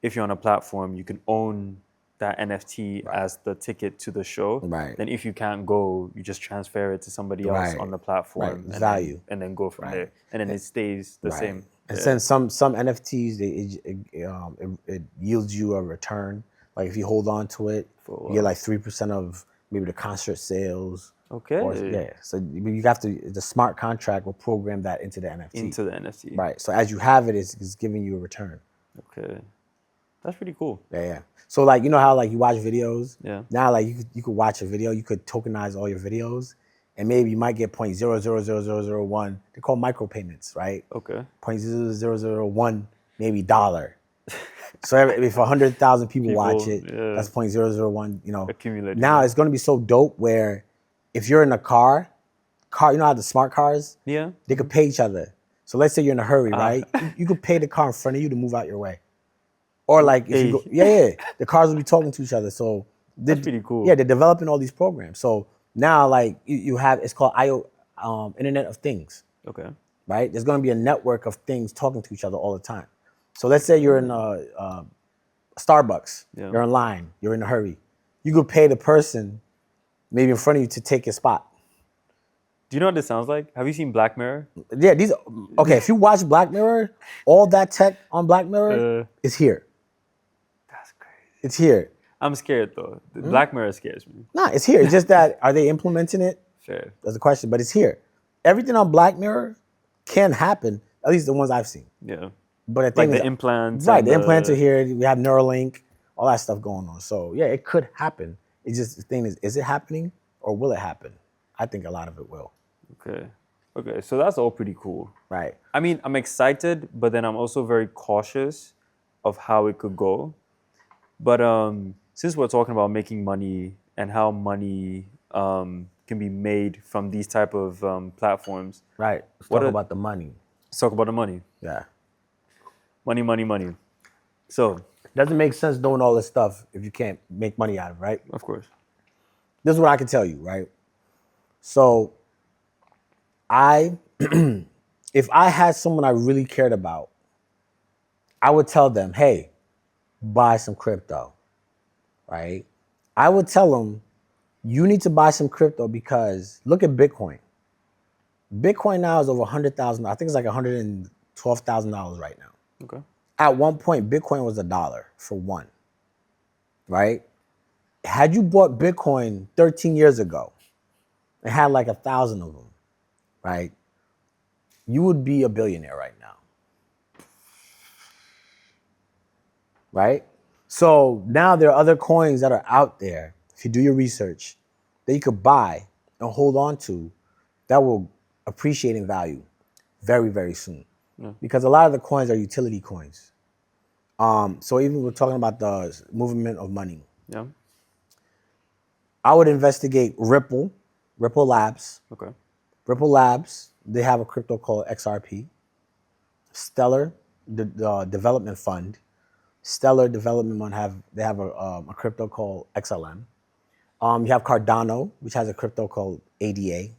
if you're on a platform, you can own that NFT as the ticket to the show. Right. Then if you can't go, you just transfer it to somebody else Right. on the platform. Right. And Value. and then go from Right. there. And then it stays the same. And then some NFTs, it yields you a return. Like if you hold on to it, you get like 3% of maybe the concert sales. Okay. Or, yeah. So you have to, the smart contract will program that into the NFT. Into the NFT. Right. So as you have it, it's giving you a return. Okay. That's pretty cool. Yeah. So like, you know how like you watch videos? Yeah. Now like you could watch a video, you could tokenize all your videos, and maybe you might get 0.000001. They're called micropayments, right? Okay. 0.0001 maybe dollar. So if 100,000 people watch it, that's 0.001, Accumulated. Now it's going to be so dope where if you're in a car, you know how the smart cars? Yeah. They could pay each other. So let's say you're in a hurry, right? You could pay the car in front of you to move out your way. Or like if you go, the cars will be talking to each other. So that's pretty cool. Yeah, they're developing all these programs. So now like you have, it's called Internet of Things. Okay. Right? There's going to be a network of things talking to each other all the time. So let's say you're in a Starbucks. Yeah. You're in line. You're in a hurry. You could pay the person maybe in front of you to take your spot. Do you know what this sounds like? Have you seen Black Mirror? Yeah, okay, if you watch Black Mirror, all that tech on Black Mirror is here. That's crazy. It's here. I'm scared though. The Black Mirror scares me. Nah, it's here. It's just that, are they implementing it? Fair. That's the question, but it's here. Everything on Black Mirror can happen, at least the ones I've seen. Yeah. But the Like thing the is, implants. right, and the implants are here. We have Neuralink, all that stuff going on. So yeah, it could happen. It's just the thing is it happening or will it happen? I think a lot of it will. Okay. Okay. So that's all pretty cool. Right. I mean, I'm excited, but then I'm also very cautious of how it could go. But since we're talking about making money and how money can be made from these type of platforms, Right. Let's What talk a- about the money. let's talk about the money. Yeah. Money, money, money. So, Doesn't make sense doing all this stuff if you can't make money out of it, right? of course. This is what I can tell you, right? So if I had someone I really cared about, I would tell them, hey, buy some crypto, right? I would tell them, you need to buy some crypto because look at Bitcoin. Bitcoin now is over $100,000. I think it's like $112,000 right now. Okay. At one point, Bitcoin was $1 for one, right? Had you bought Bitcoin 13 years ago and had like 1,000 of them, right? You would be a billionaire right now. Right? So now there are other coins that are out there, if you do your research, that you could buy and hold on to that will appreciate in value very, very soon. Yeah. Because a lot of the coins are utility coins. So even we're talking about the movement of money. Yeah. I would investigate Ripple Labs. Okay. Ripple Labs, they have a crypto called XRP. Stellar, the development fund. Stellar Development Fund they have a crypto called XLM. You have Cardano, which has a crypto called ADA,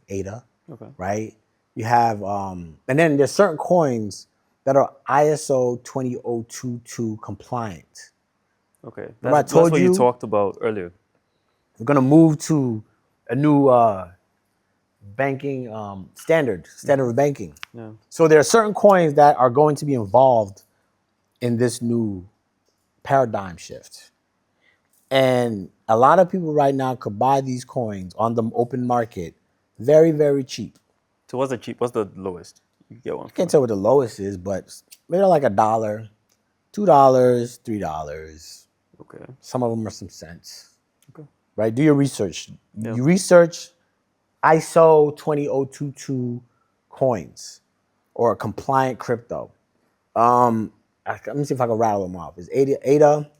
Okay. right? You have, and then there's certain coins that are ISO 20022 compliant. Okay. Remember I That's told what you? you talked about earlier. We're gonna move to a new banking standard of banking. Yeah. So there are certain coins that are going to be involved in this new paradigm shift. And a lot of people right now could buy these coins on the open market very, very cheap. So what's the cheap? What's the lowest? You can get one. I can't tell what the lowest is, but maybe like $1, $2, $3. Okay. Some of them are some cents. Okay. Right? Do your research. Yeah. You research ISO 20022 coins or a compliant crypto. Let me see if I can rattle them off. It's ADA,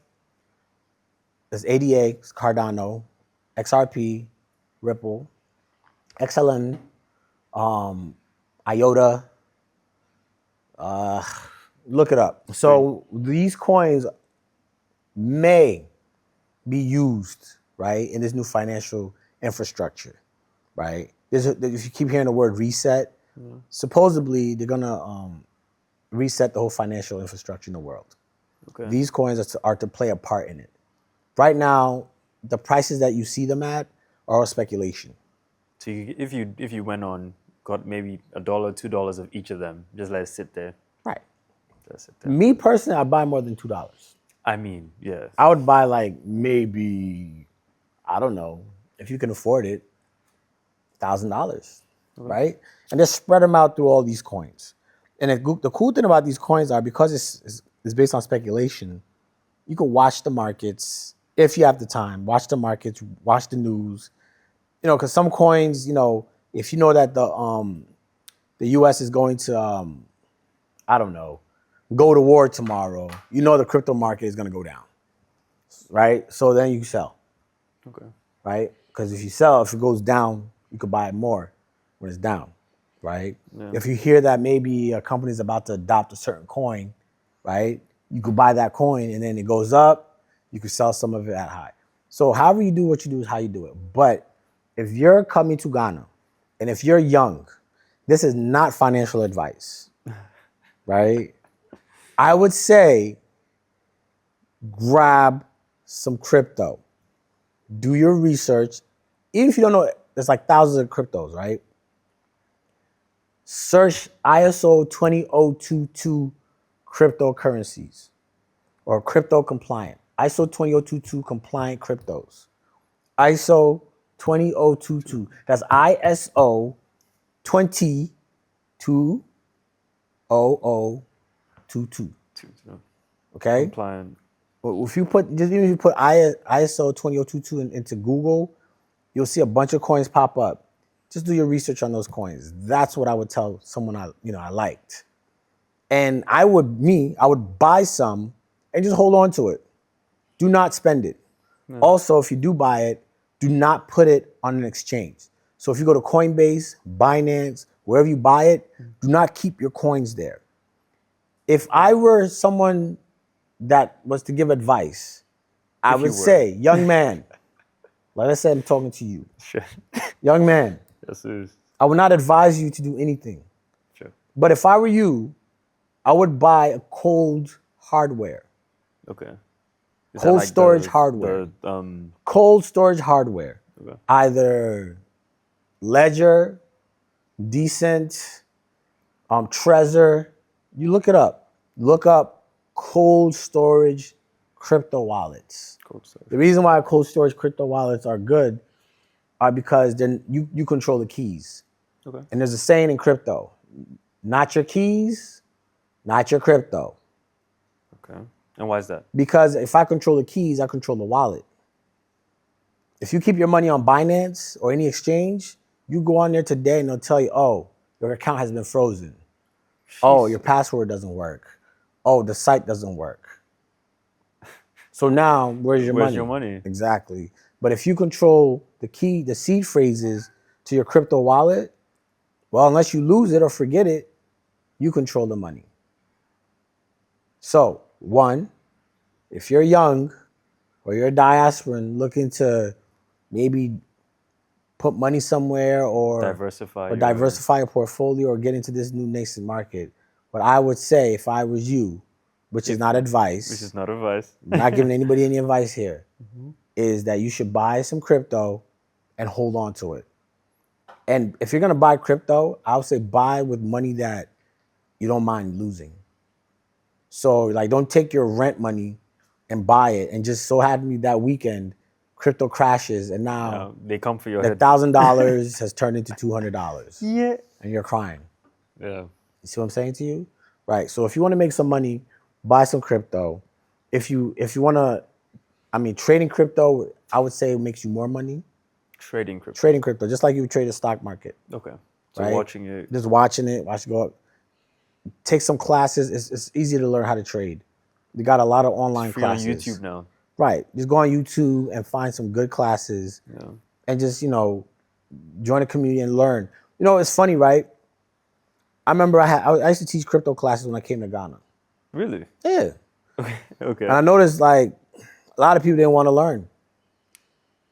there's ADA, Cardano, XRP, Ripple, XLM, IOTA. Look it up. So these coins may be used, right, in this new financial infrastructure, right? If you keep hearing the word reset, supposedly they're gonna reset the whole financial infrastructure in the world. Okay. These coins are to play a part in it. Right now, the prices that you see them at are all speculation. So if you went on, got maybe $1, $2 of each of them, just let it sit there. Right. Just sit there. Me personally, I buy more than $2. I mean, yeah. I would buy like maybe, I don't know, if you can afford it, $1,000, right? And just spread them out through all these coins. And the cool thing about these coins are because it's based on speculation, you can watch the markets if you have the time. Watch the markets, watch the news. You know, because some coins, you know, if you know that the U.S. is going to, I don't know, go to war tomorrow, you know the crypto market is going to go down, right? So then you sell, Okay. right? Because if it goes down, you could buy it more when it's down, right? Yeah. If you hear that maybe a company is about to adopt a certain coin, right? You could buy that coin and then it goes up, you could sell some of it at high. So however you do what you do is how you do it. But if you're coming to Ghana and if you're young, this is not financial advice, right? I would say grab some crypto. Do your research. Even if you don't know, there's like thousands of cryptos, right? Search ISO 20022 cryptocurrencies or crypto compliant. ISO 20022 compliant cryptos. ISO 20022. That's ISO 20022. Okay? Compliant. Well, if you put ISO 20022 into Google, you'll see a bunch of coins pop up. Just do your research on those coins. That's what I would tell someone I liked. And I would buy some and just hold on to it. Do not spend it. Also, if you do buy it, do not put it on an exchange. So if you go to Coinbase, Binance, wherever you buy it, do not keep your coins there. If I were someone that was to give advice, I would say, young man, like I said, I'm talking to you. Sure. Young man, Yes, it is. I would not advise you to do anything. Sure. But if I were you, I would buy a cold hardware. Okay. Is Cold that storage hardware. Cold storage hardware. Okay. Either Ledger, Decent, Trezor. You look it up. Look up cold storage crypto wallets. Cold storage. The reason why cold storage crypto wallets are good are because then you control the keys. Okay. And there's a saying in crypto, not your keys, not your crypto. Okay. And why is that? Because if I control the keys, I control the wallet. If you keep your money on Binance or any exchange, you go on there today and they'll tell you, oh, your account has been frozen. Oh, your password doesn't work. Oh, the site doesn't work. So now, where's your money? Where's your money? Exactly. But if you control the seed phrases to your crypto wallet, well, unless you lose it or forget it, you control the money. So, one, if you're young or you're a diasporan looking to maybe put money somewhere or diversify your portfolio or get into this new nascent market, what I would say if I was you, which is not advice. Which is not advice. I'm not giving anybody any advice here, is that you should buy some crypto and hold on to it. And if you're going to buy crypto, I would say buy with money that you don't mind losing. So, like, don't take your rent money and buy it. And just so happen that weekend, crypto crashes, and now they come for your the head. $1,000 has turned into $200. Yeah. And you're crying. Yeah. You see what I'm saying to you? Right. So if you want to make some money, buy some crypto. If you want to, trading crypto, I would say it makes you more money. Trading crypto. Trading crypto, just like you would trade the stock market. Okay. So right? watching it. Just watch it go up. Take some classes. It's easy to learn how to trade. You got a lot of online classes. On YouTube now. Right. Just go on YouTube and find some good classes. Yeah. And just, join a community and learn. It's funny, right? I remember I used to teach crypto classes when I came to Ghana. Really? Yeah. Okay. And I noticed, like, a lot of people didn't want to learn.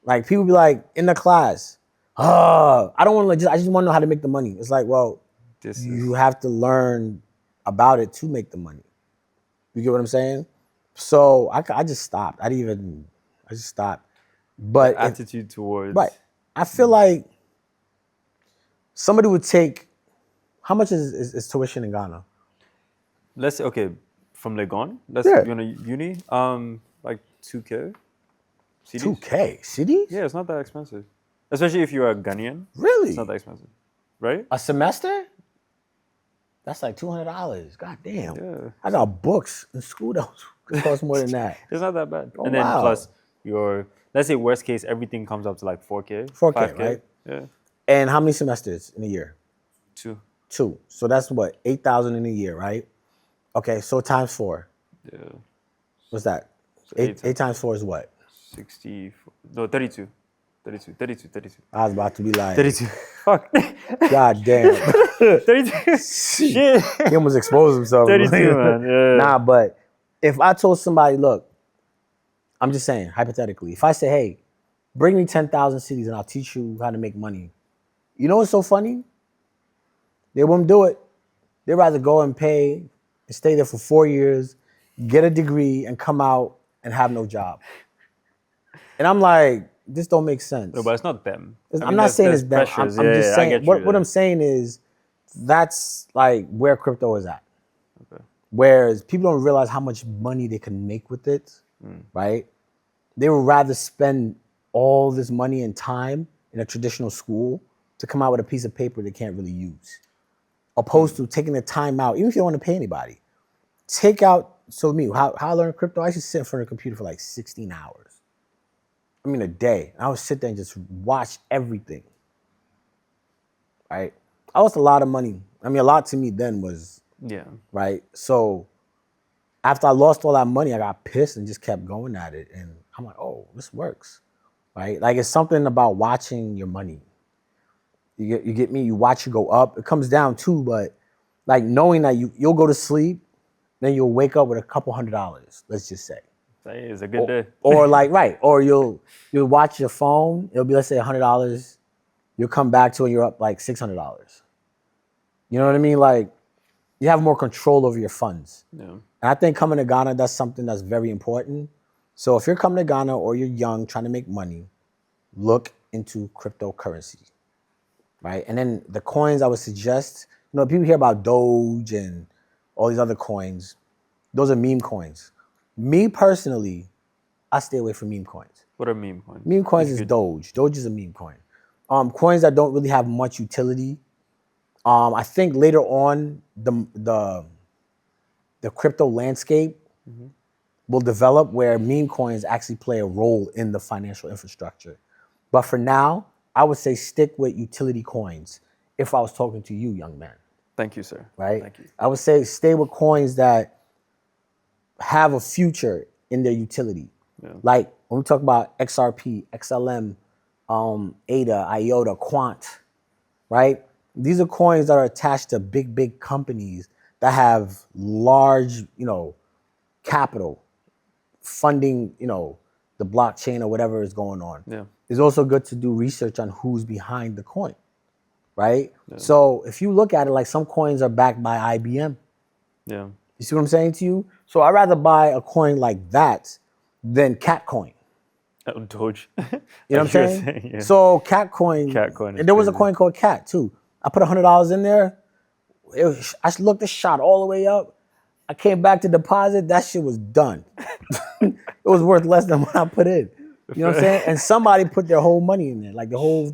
Like, people be like, in the class, I don't want to I just want to know how to make the money. It's like, well, you have to learn about it to make the money. You get what I'm saying? So I just stopped. I just stopped. But the attitude towards. Right. I feel like somebody would take, how much is tuition in Ghana? Let's say, okay, from Legon, uni, like 2K. CDs? 2K? CDs? Yeah, it's not that expensive. Especially if you're a Ghanaian. Really? It's not that expensive. Right? A semester? That's like $200. God damn. Yeah. I got books in school that cost more than that. It's not that bad. Oh, and then wow. plus let's say worst case, everything comes up to like 4K. 4K, 5K. right? Yeah. And how many semesters in a year? 2. 2. So that's what? 8,000 in a year, right? Okay, so times 4. Yeah. What's that? So 8 times 4 is what? 60. No, 32. 32. I was about to be like, 32. Fuck. God damn. 32. Shit. He almost exposed himself. 32, man. Yeah. Nah, but if I told somebody, look, I'm just saying, hypothetically, if I say, hey, bring me 10,000 cities and I'll teach you how to make money. You know what's so funny? They won't do it. They'd rather go and pay and stay there for 4 years, get a degree, and come out and have no job. And I'm like, this don't make sense. No, but it's not them. I'm not saying it's them. I'm just saying, what I'm saying is that's like where crypto is at. Okay. Whereas people don't realize how much money they can make with it. right? They would rather spend all this money and time in a traditional school to come out with a piece of paper they can't really use, opposed to taking the time out, even if you don't want to pay anybody. Take out, so me, how I learned crypto, I used to sit in front of the computer for like 16 hours. I mean, a day. I would sit there and just watch everything, right? I lost a lot of money. I mean, a lot to me then was, Yeah. right? So after I lost all that money, I got pissed and just kept going at it. And I'm like, oh, this works, right? Like it's something about watching your money. You get me? You watch it go up. It comes down too, but like knowing that you'll go to sleep, then you'll wake up with a couple $100, let's just say. Hey, it's a good day. Or like, right, or you'll watch your phone, it'll be, let's say $100. You'll come back to it and you're up like $600. You know what I mean? Like you have more control over your funds. Yeah. And I think coming to Ghana, that's something that's very important. So if you're coming to Ghana or you're young, trying to make money, look into cryptocurrency, right? And then the coins I would suggest, people hear about Doge and all these other coins. Those are meme coins. Me personally, I stay away from meme coins. What are meme coins? Meme coins is Doge. Doge is a meme coin. Coins that don't really have much utility. I think later on the crypto landscape will develop where meme coins actually play a role in the financial infrastructure. But for now, I would say stick with utility coins if I was talking to you, young man. Thank you, sir. Right? Thank you. I would say stay with coins that have a future in their utility. Yeah. Like when we talk about XRP, XLM, ADA, IOTA, Quant, right? These are coins that are attached to big companies that have large, capital funding, the blockchain or whatever is going on. Yeah. It's also good to do research on who's behind the coin, right? Yeah. So if you look at it, like some coins are backed by IBM. Yeah. You see what I'm saying to you? So I'd rather buy a coin like that than Catcoin. Doge. You know what I'm saying? Yeah. So Catcoin, is and there was crazy. a coin called Cat too. I put $100 in there. I looked, it shot all the way up. I came back to deposit. That shit was done. It was worth less than what I put in. You know what I'm saying? And somebody put their whole money in there, like the whole,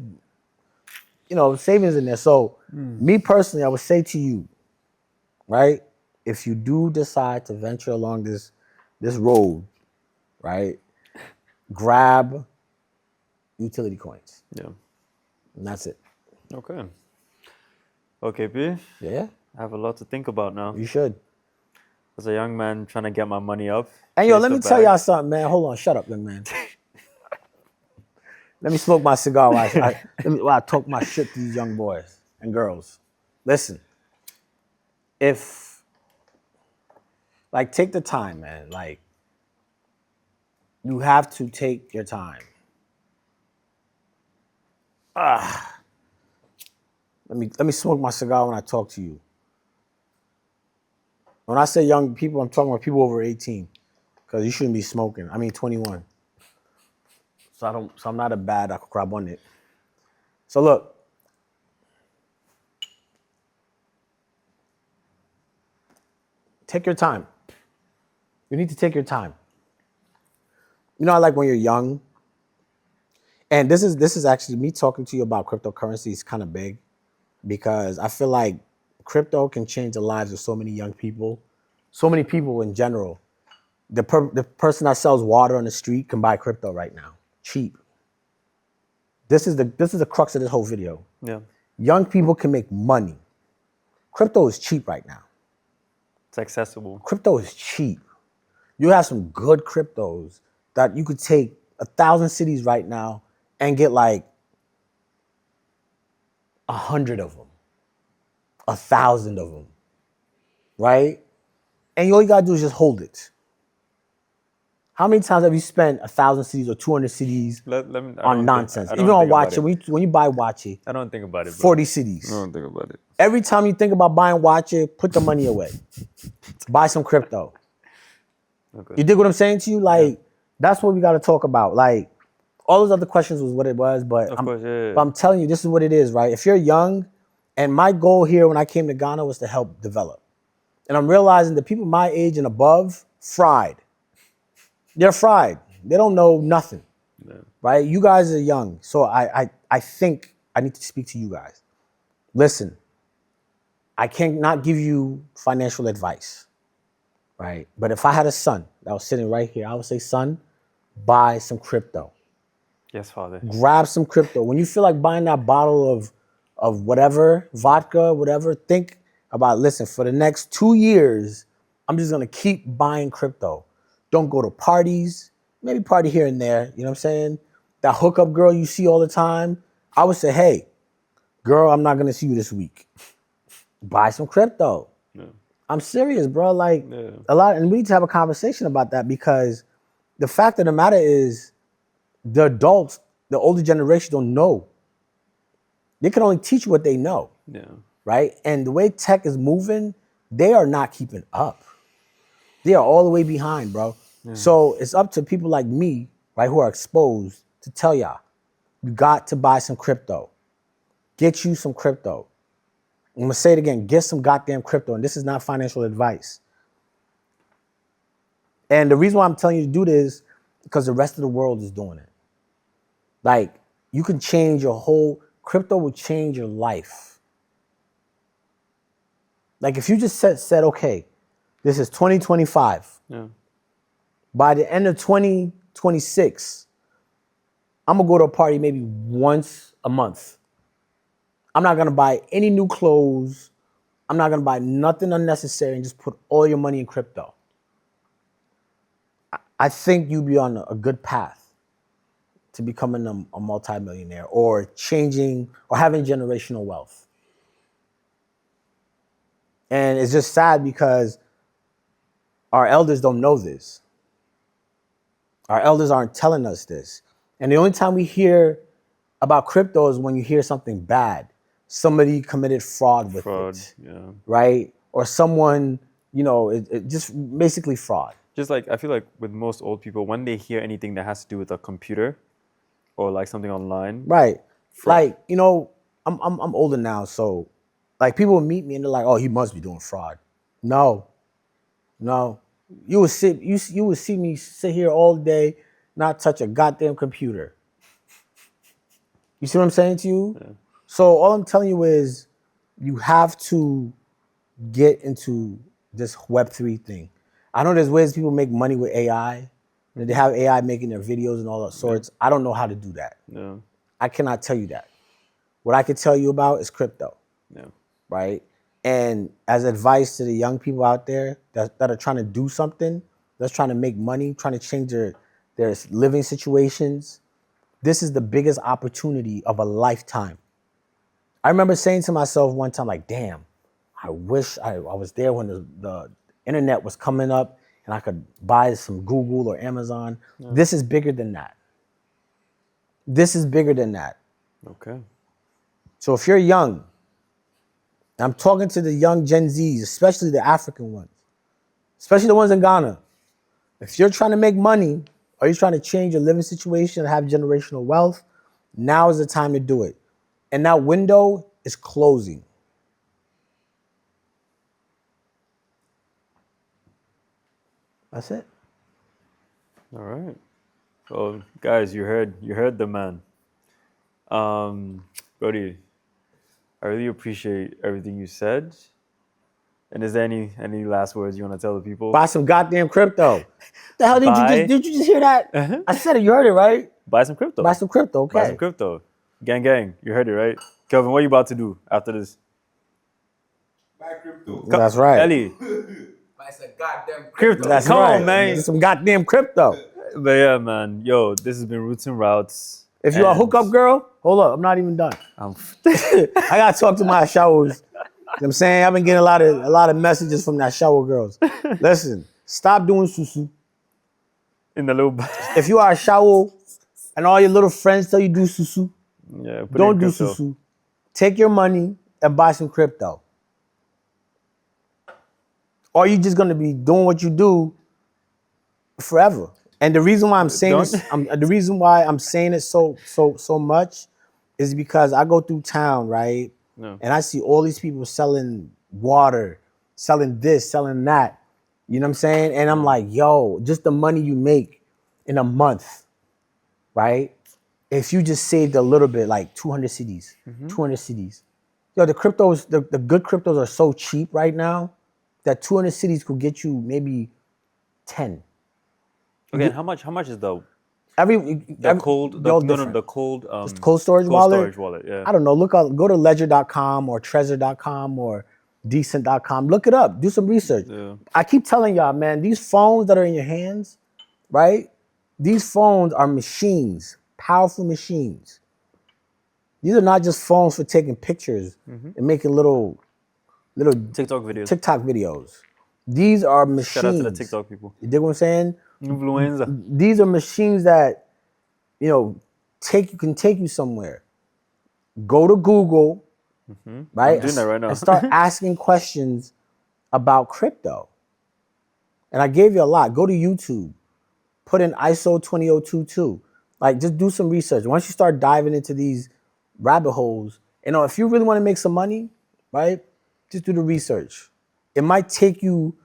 savings in there. So me personally, I would say to you, right? If you do decide to venture along this road, right, grab utility coins. Yeah. And that's it. Okay. Okay, P. Yeah? I have a lot to think about now. You should. As a young man trying to get my money up. And yo, let me tell y'all something, man. Hold on. Shut up, young man. Let me smoke my cigar while I talk my shit to these young boys and girls. Listen. Take the time, man. Like, you have to take your time. Let me smoke my cigar when I talk to you. When I say young people, I'm talking about people over 18, because you shouldn't be smoking. I mean 21. So I'm not a bad crab on it. So look. Take your time. You need to take your time. I like when you're young. And this is actually me talking to you about cryptocurrency is kind of big, because I feel like crypto can change the lives of so many young people, so many people in general. The person that sells water on the street can buy crypto right now, cheap. This is the crux of this whole video. Yeah. Young people can make money. Crypto is cheap right now. It's accessible. Crypto is cheap. You have some good cryptos that you could take 1,000 cities right now and get like 100 of them, 1,000 of them, right? And all you gotta do is just hold it. How many times have you spent 1,000 cities or 200 cities on nonsense? Even on Watch It, when you buy Watch It, I don't think about it, bro. 40 cities. I don't think about it. Every time you think about buying Watch It, put the money away. Buy some crypto. Okay. You dig what I'm saying to you? Like, that's what we got to talk about. Like, all those other questions was what it was, but I'm telling you, this is what it is, right? If you're young, and my goal here when I came to Ghana was to help develop. And I'm realizing that people my age and above, fried. They're fried. They don't know nothing, right? You guys are young, so I think I need to speak to you guys. Listen, I cannot give you financial advice, right? But if I had a son that was sitting right here, I would say, son, buy some crypto. Yes, Father. Grab some crypto. When you feel like buying that bottle of whatever, vodka, whatever, think about, listen, for the next 2 years, I'm just gonna keep buying crypto. Don't go to parties, maybe party here and there, you know what I'm saying? That hookup girl you see all the time, I would say, hey, girl, I'm not gonna see you this week. Buy some crypto. Yeah. I'm serious, bro. Like Yeah. a lot, and we need to have a conversation about that because the fact of the matter is the adults, the older generation don't know. They can only teach what they know, Yeah. right? And the way tech is moving, they are not keeping up. They are all the way behind, bro. So it's up to people like me, right, who are exposed to tell y'all, you got to buy some crypto. Get you some crypto. I'm gonna say it again, get some goddamn crypto. And this is not financial advice. And the reason why I'm telling you to do this, because the rest of the world is doing it. Like, you can change your whole, crypto will change your life. Like, if you just said, okay, this is 2025. Yeah. By the end of 2026, I'm gonna go to a party maybe once a month. I'm not gonna buy any new clothes. I'm not gonna buy nothing unnecessary and just put all your money in crypto. I think you'd be on a good path to becoming a multimillionaire or changing or having generational wealth. And it's just sad because our elders don't know this. Our elders aren't telling us this. And the only time we hear about crypto is when you hear something bad. Somebody committed fraud with it, Yeah. right? Or someone, it just basically fraud. Just like I feel like with most old people, when they hear anything that has to do with a computer or like something online, Right. fraud. Like, I'm older now, so like people will meet me and they're like, oh, he must be doing fraud. No. You would see me sit here all day, not touch a goddamn computer. You see what I'm saying to you? Yeah. So all I'm telling you is you have to get into this Web3 thing. I know there's ways people make money with AI. They have AI making their videos and all that sorts. I don't know how to do that. Yeah. I cannot tell you that. What I can tell you about is crypto, Yeah. right? And as advice to the young people out there that are trying to do something, that's trying to make money, trying to change their living situations, this is the biggest opportunity of a lifetime. I remember saying to myself one time, like, damn, I wish I was there when the internet was coming up and I could buy some Google or Amazon. Yeah. This is bigger than that. This is bigger than that. Okay. So if you're young, I'm talking to the young Gen Zs, especially the African ones, especially the ones in Ghana. If you're trying to make money or you're trying to change your living situation and have generational wealth, now is the time to do it. And that window is closing. That's it. All right. Well, guys, you heard the man. Brody, I really appreciate everything you said. And is there any last words you want to tell the people? Buy some goddamn crypto. The hell did you just hear that? I said it. You heard it, right? Buy some crypto. Buy some crypto. Okay. Buy some crypto. Gang. You heard it, right? Kelvin, what are you about to do after this? Buy crypto. That's right. Ellie. Buy some goddamn Crypto. That's Come right. on, man. Some goddamn crypto. But yeah, man. Yo, this has been Roots and Routes. If you're a hookup girl, hold up. I'm not even done. I gotta talk to my showers. You know what I'm saying? I've been getting a lot of messages from that shower girls. Listen, stop doing susu. In the little If you are a shower and all your little friends tell you do susu, yeah, don't do susu. Take your money and buy some crypto. Or you just gonna be doing what you do forever. And the reason why I'm saying this, the reason why I'm saying it so much is because I go through town, right? No. And I see all these people selling water, selling this, selling that. You know what I'm saying? And I'm like, yo, just the money you make in a month, right? If you just saved a little bit, like 200 CDs, 200 CDs. Yo, the cryptos, the good cryptos are so cheap right now that 200 CDs could get you maybe 10. Okay, and how much is the They're all different. the cold Just cold storage wallet. storage wallet, yeah. I don't know. Go to ledger.com or trezor.com or decent.com. Look it up. Do some research. Yeah. I keep telling y'all, man, these phones that are in your hands, right? These phones are machines, powerful machines. These are not just phones for taking pictures and making little TikTok videos. TikTok videos. These are machines. Shout out to the TikTok people. You dig what I'm saying? Influenza. These are machines that, you know, can take you somewhere. Go to Google, right? I'm doing that right now. And start asking questions about crypto. And I gave you a lot. Go to YouTube. Put in ISO 20022. Like, just do some research. Once you start diving into these rabbit holes, you know, if you really want to make some money, right, just do the research. It might take you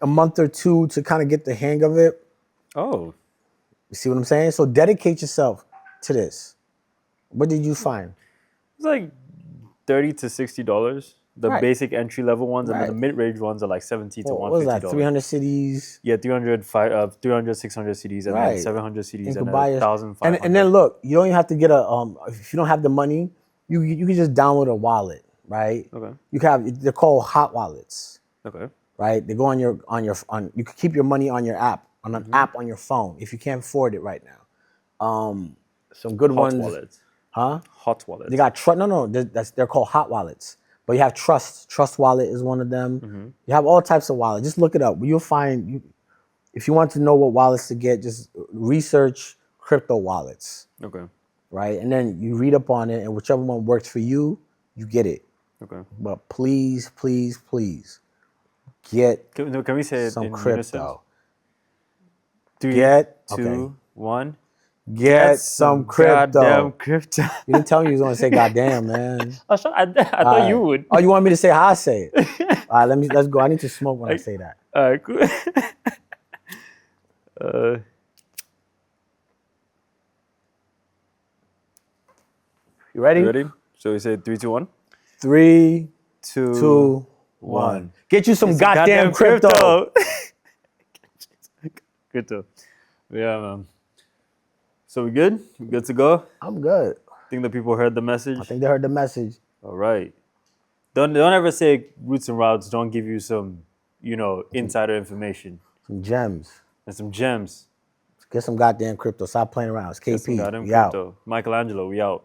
a month or two to kind of get the hang of it. Oh. You see what I'm saying? So dedicate yourself to this. What did you find? It's like $30 to $60. The Right. basic entry level ones, and then Right. the mid range ones are like $70 to What was that? $150. 300 cities. Yeah, 300, 600 CDs, and Right. then 700 CDs, You and could buy it. 1,500. And then look, you don't even have to get a if you don't have the money, you can just download a wallet, right? Okay. You can have, they're called hot wallets, Okay. right? They go on you can keep your money on your app, on an app on your phone if you can't afford it right now. Some good Hot ones. wallets. Huh? Hot wallets. They got they're called hot wallets. But you have Trust Wallet is one of them. You have all types of wallets. Just look it up. You'll find if you want to know what wallets to get, just research crypto wallets, Okay. right? And then you read up on it, and whichever one works for you, you get it. Okay. But please, please, please get Can we say it some in unison? crypto. 3, Get 2, okay. 1. Get some crypto. Goddamn crypto. You didn't tell me you was gonna say goddamn, man. I thought you would. Oh, you want me to say how I say it? All right, let's go. I need to smoke when I say that. All right, cool. You ready? You ready? So we say 3, 2, 1. 3, 2, 2, 1. Get you some goddamn crypto. Crypto. Yeah, man. So we good? We good to go? I'm good. Think the people heard the message? I think they heard the message. All right. Don't ever say Roots and Routes don't give you some, insider information Some gems. and some gems. Get some goddamn crypto. Stop playing around. It's Get some KP. goddamn We out. crypto. Michael Angelo, we out.